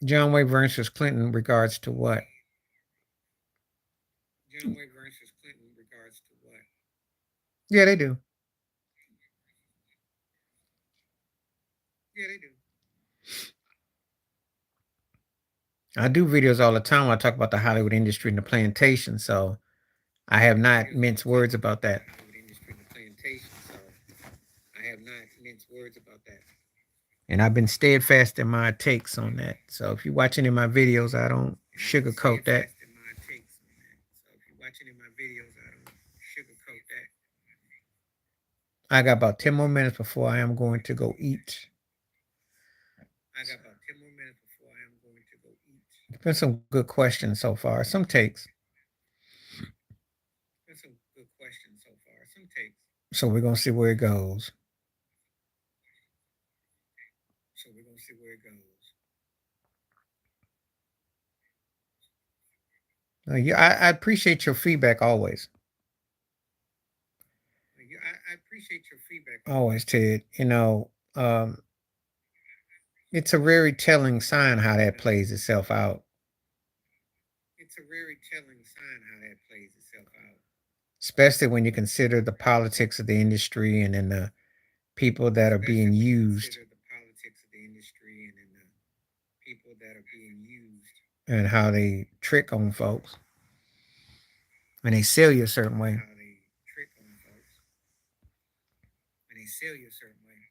John Wayne versus Clinton regards to what? John Wayne versus Clinton regards to what? Yeah, they do. Yeah, they do. I do videos all the time where I talk about the Hollywood industry and the plantation, so I have not minced words about that. I have not minced words about that. And I've been steadfast in my takes on that. So if you watch any of my videos, I don't sugarcoat that. So if you watch any of my videos, I don't sugarcoat that. I got about 10 more minutes before I am going to go eat. I got about 10 more minutes before I am going to go eat. It's been some good questions so far. Some takes. Been some good questions so far. Some takes. So we're gonna see where it goes. So we're gonna see where it goes. Yeah, I appreciate your feedback always. Yeah, I appreciate your feedback always, Ted. It's a very telling sign how that plays itself out. It's a very telling sign how that plays itself out. Especially when you consider the politics of the industry and then the people that are being used. And how they trick on folks. And they sell you a certain way. How they trick on folks. And they sell you a certain way.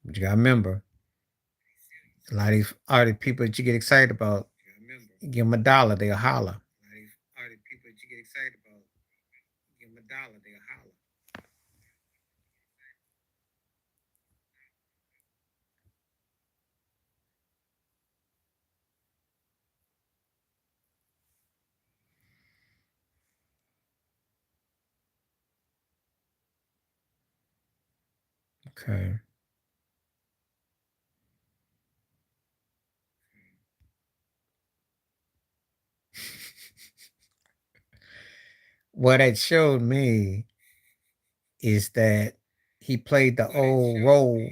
But you gotta remember, a lot of these are the people that you get excited about. You give them a dollar, they'll holler. A lot of these are the people that you get excited about. You give them a dollar, they'll holler. Okay. What it showed me is that he played the old role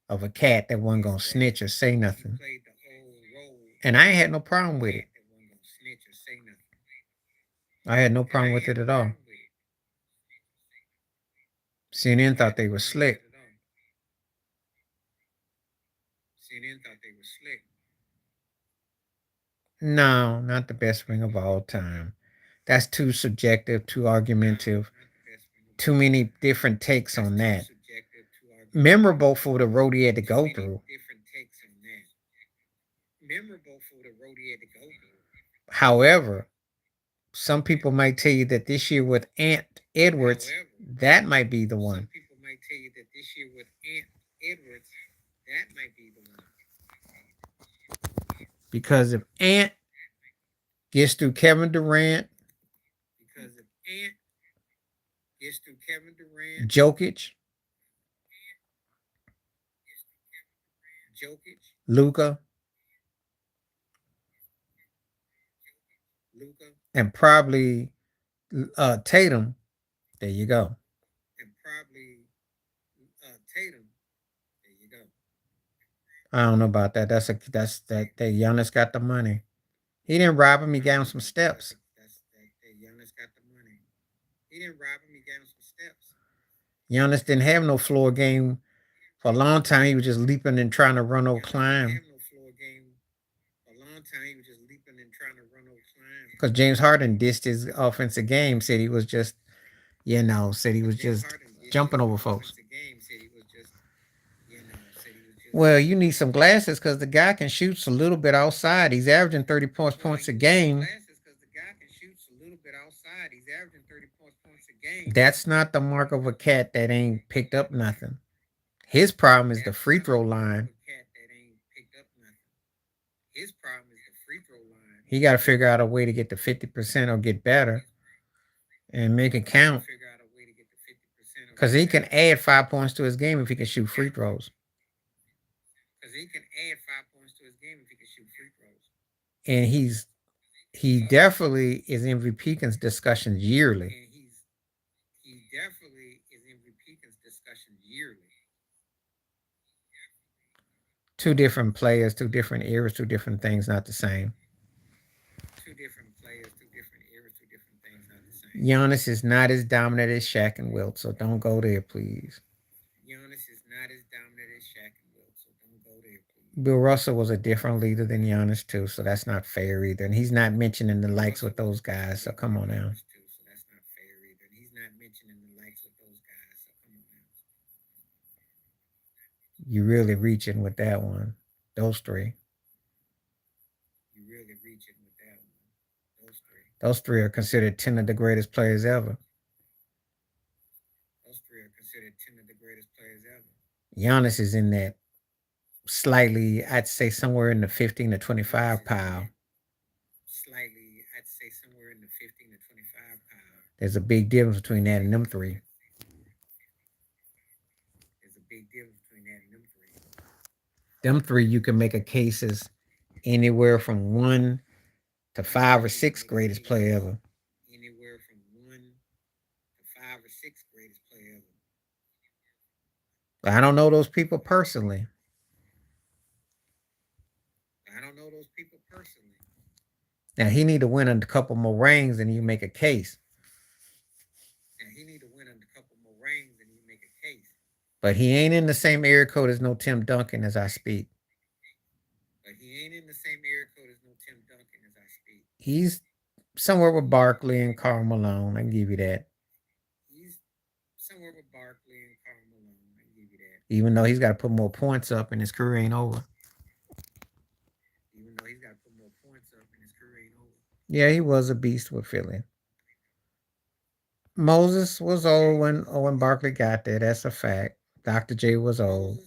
of a cat that wasn't gonna snitch or say nothing. And I ain't had no problem with it. I had no problem with it at all. CNN thought they were slick. CNN thought they were slick. No, not the best ring of all time. That's too subjective, too argumentative, too many different takes on that. Memorable for the road he had to go through. Memorable for the road he had to go through. However, some people might tell you that this year with Ant Edwards, that might be the one. Some people might tell you that this year with Ant Edwards, that might be the one. Because if Ant gets through Kevin Durant, Jokic, Luca, and probably Tatum. There you go. And probably Tatum. There you go. I don't know about that. That's that Giannis got the money. He didn't rob him. He gave him some steps. Giannis got the money. He didn't rob him. He gave him some steps. Giannis didn't have no floor game for a long time. He was just leaping and trying to run over climb. Because James Harden dissed his offensive game, said he was just, said he was just jumping over folks. Well, you need some glasses because the guy can shoot a little bit outside. He's averaging 30 points a game. That's not the mark of a cat that ain't picked up nothing. His problem is the free throw line. He got to figure out a way to get to 50% or get better and make it count. Because he can add 5 points to his game if he can shoot free throws. And he definitely is MVP discussions yearly. Two different players, two different eras, two different things, not the same. Giannis is not as dominant as Shaq and Wilt, so don't go there, please. Bill Russell was a different leader than Giannis too, so that's not fair either. And he's not mentioning the likes with those guys, so come on now. You really reaching with that one. Those three. Those three are considered 10 of the greatest players ever. Giannis is in that slightly, I'd say somewhere in the 15 to 25 pile. There's a big difference between that and them three. Them three, you can make a case as anywhere from 1 to 5 or 6 greatest player ever. But I don't know those people personally. Now he need to win a couple more rings, and you make a case. But he ain't in the same area code as no Tim Duncan as I speak. He's somewhere with Barkley and Karl Malone. I can give you that. Even though he's got to put more points up and his career ain't over. Yeah, he was a beast with Philly. Moses was old when Owen Barkley got there. That's a fact. Dr. J was old.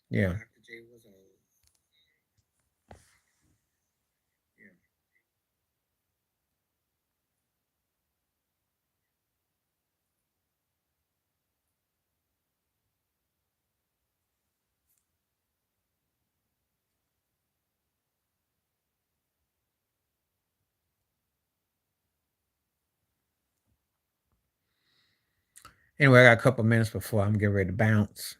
Yeah. Anyway, I got a couple minutes before I'm getting ready to bounce.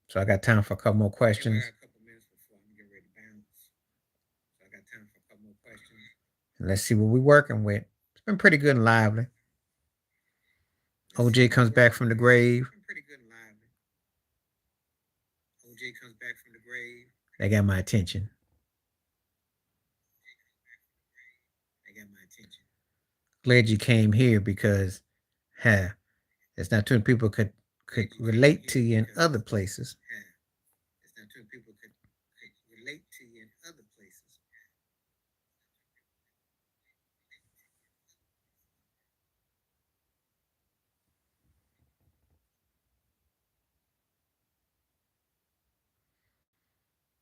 So I got time for a couple more questions. And let's see what we're working with. It's been pretty good and lively. OJ comes back from the grave. They got my attention. Glad you came here because, it's not too many people could relate to you in other places.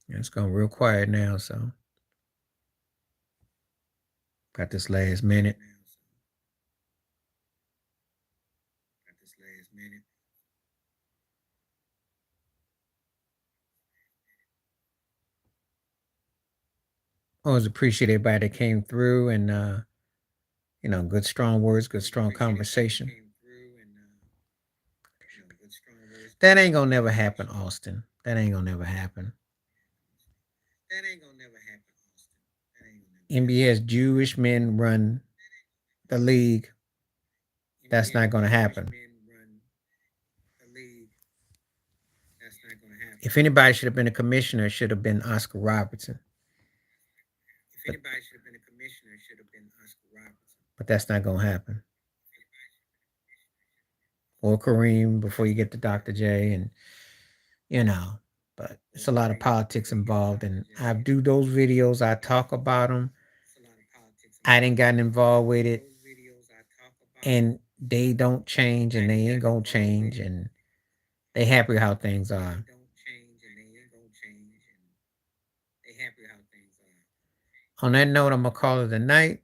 It's going real quiet now, so got this last minute. Always appreciate everybody that came through and good strong words, good strong conversation. That ain't gonna never happen, Austin. That ain't gonna never happen. NBA has Jewish men run the league. That's not gonna happen. If anybody should have been a commissioner, it should have been Oscar Robertson. But that's not gonna happen. Or Kareem before you get to Dr. J, and but it's a lot of politics involved, and I do those videos, I talk about them. I didn't gotten involved with it, and they don't change, and they ain't gonna change, and they happy how things are. On that note, I'm gonna call it a night.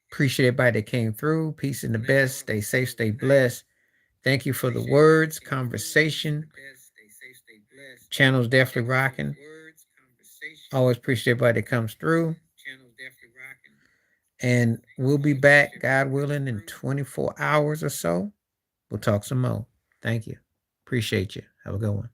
Appreciate everybody that came through. Peace and the best. Stay safe, stay blessed. Thank you for the words, conversation. Channel's definitely rocking. Always appreciate everybody that comes through. And we'll be back, God willing, in 24 hours or so. We'll talk some more. Thank you. Appreciate you. Have a good one.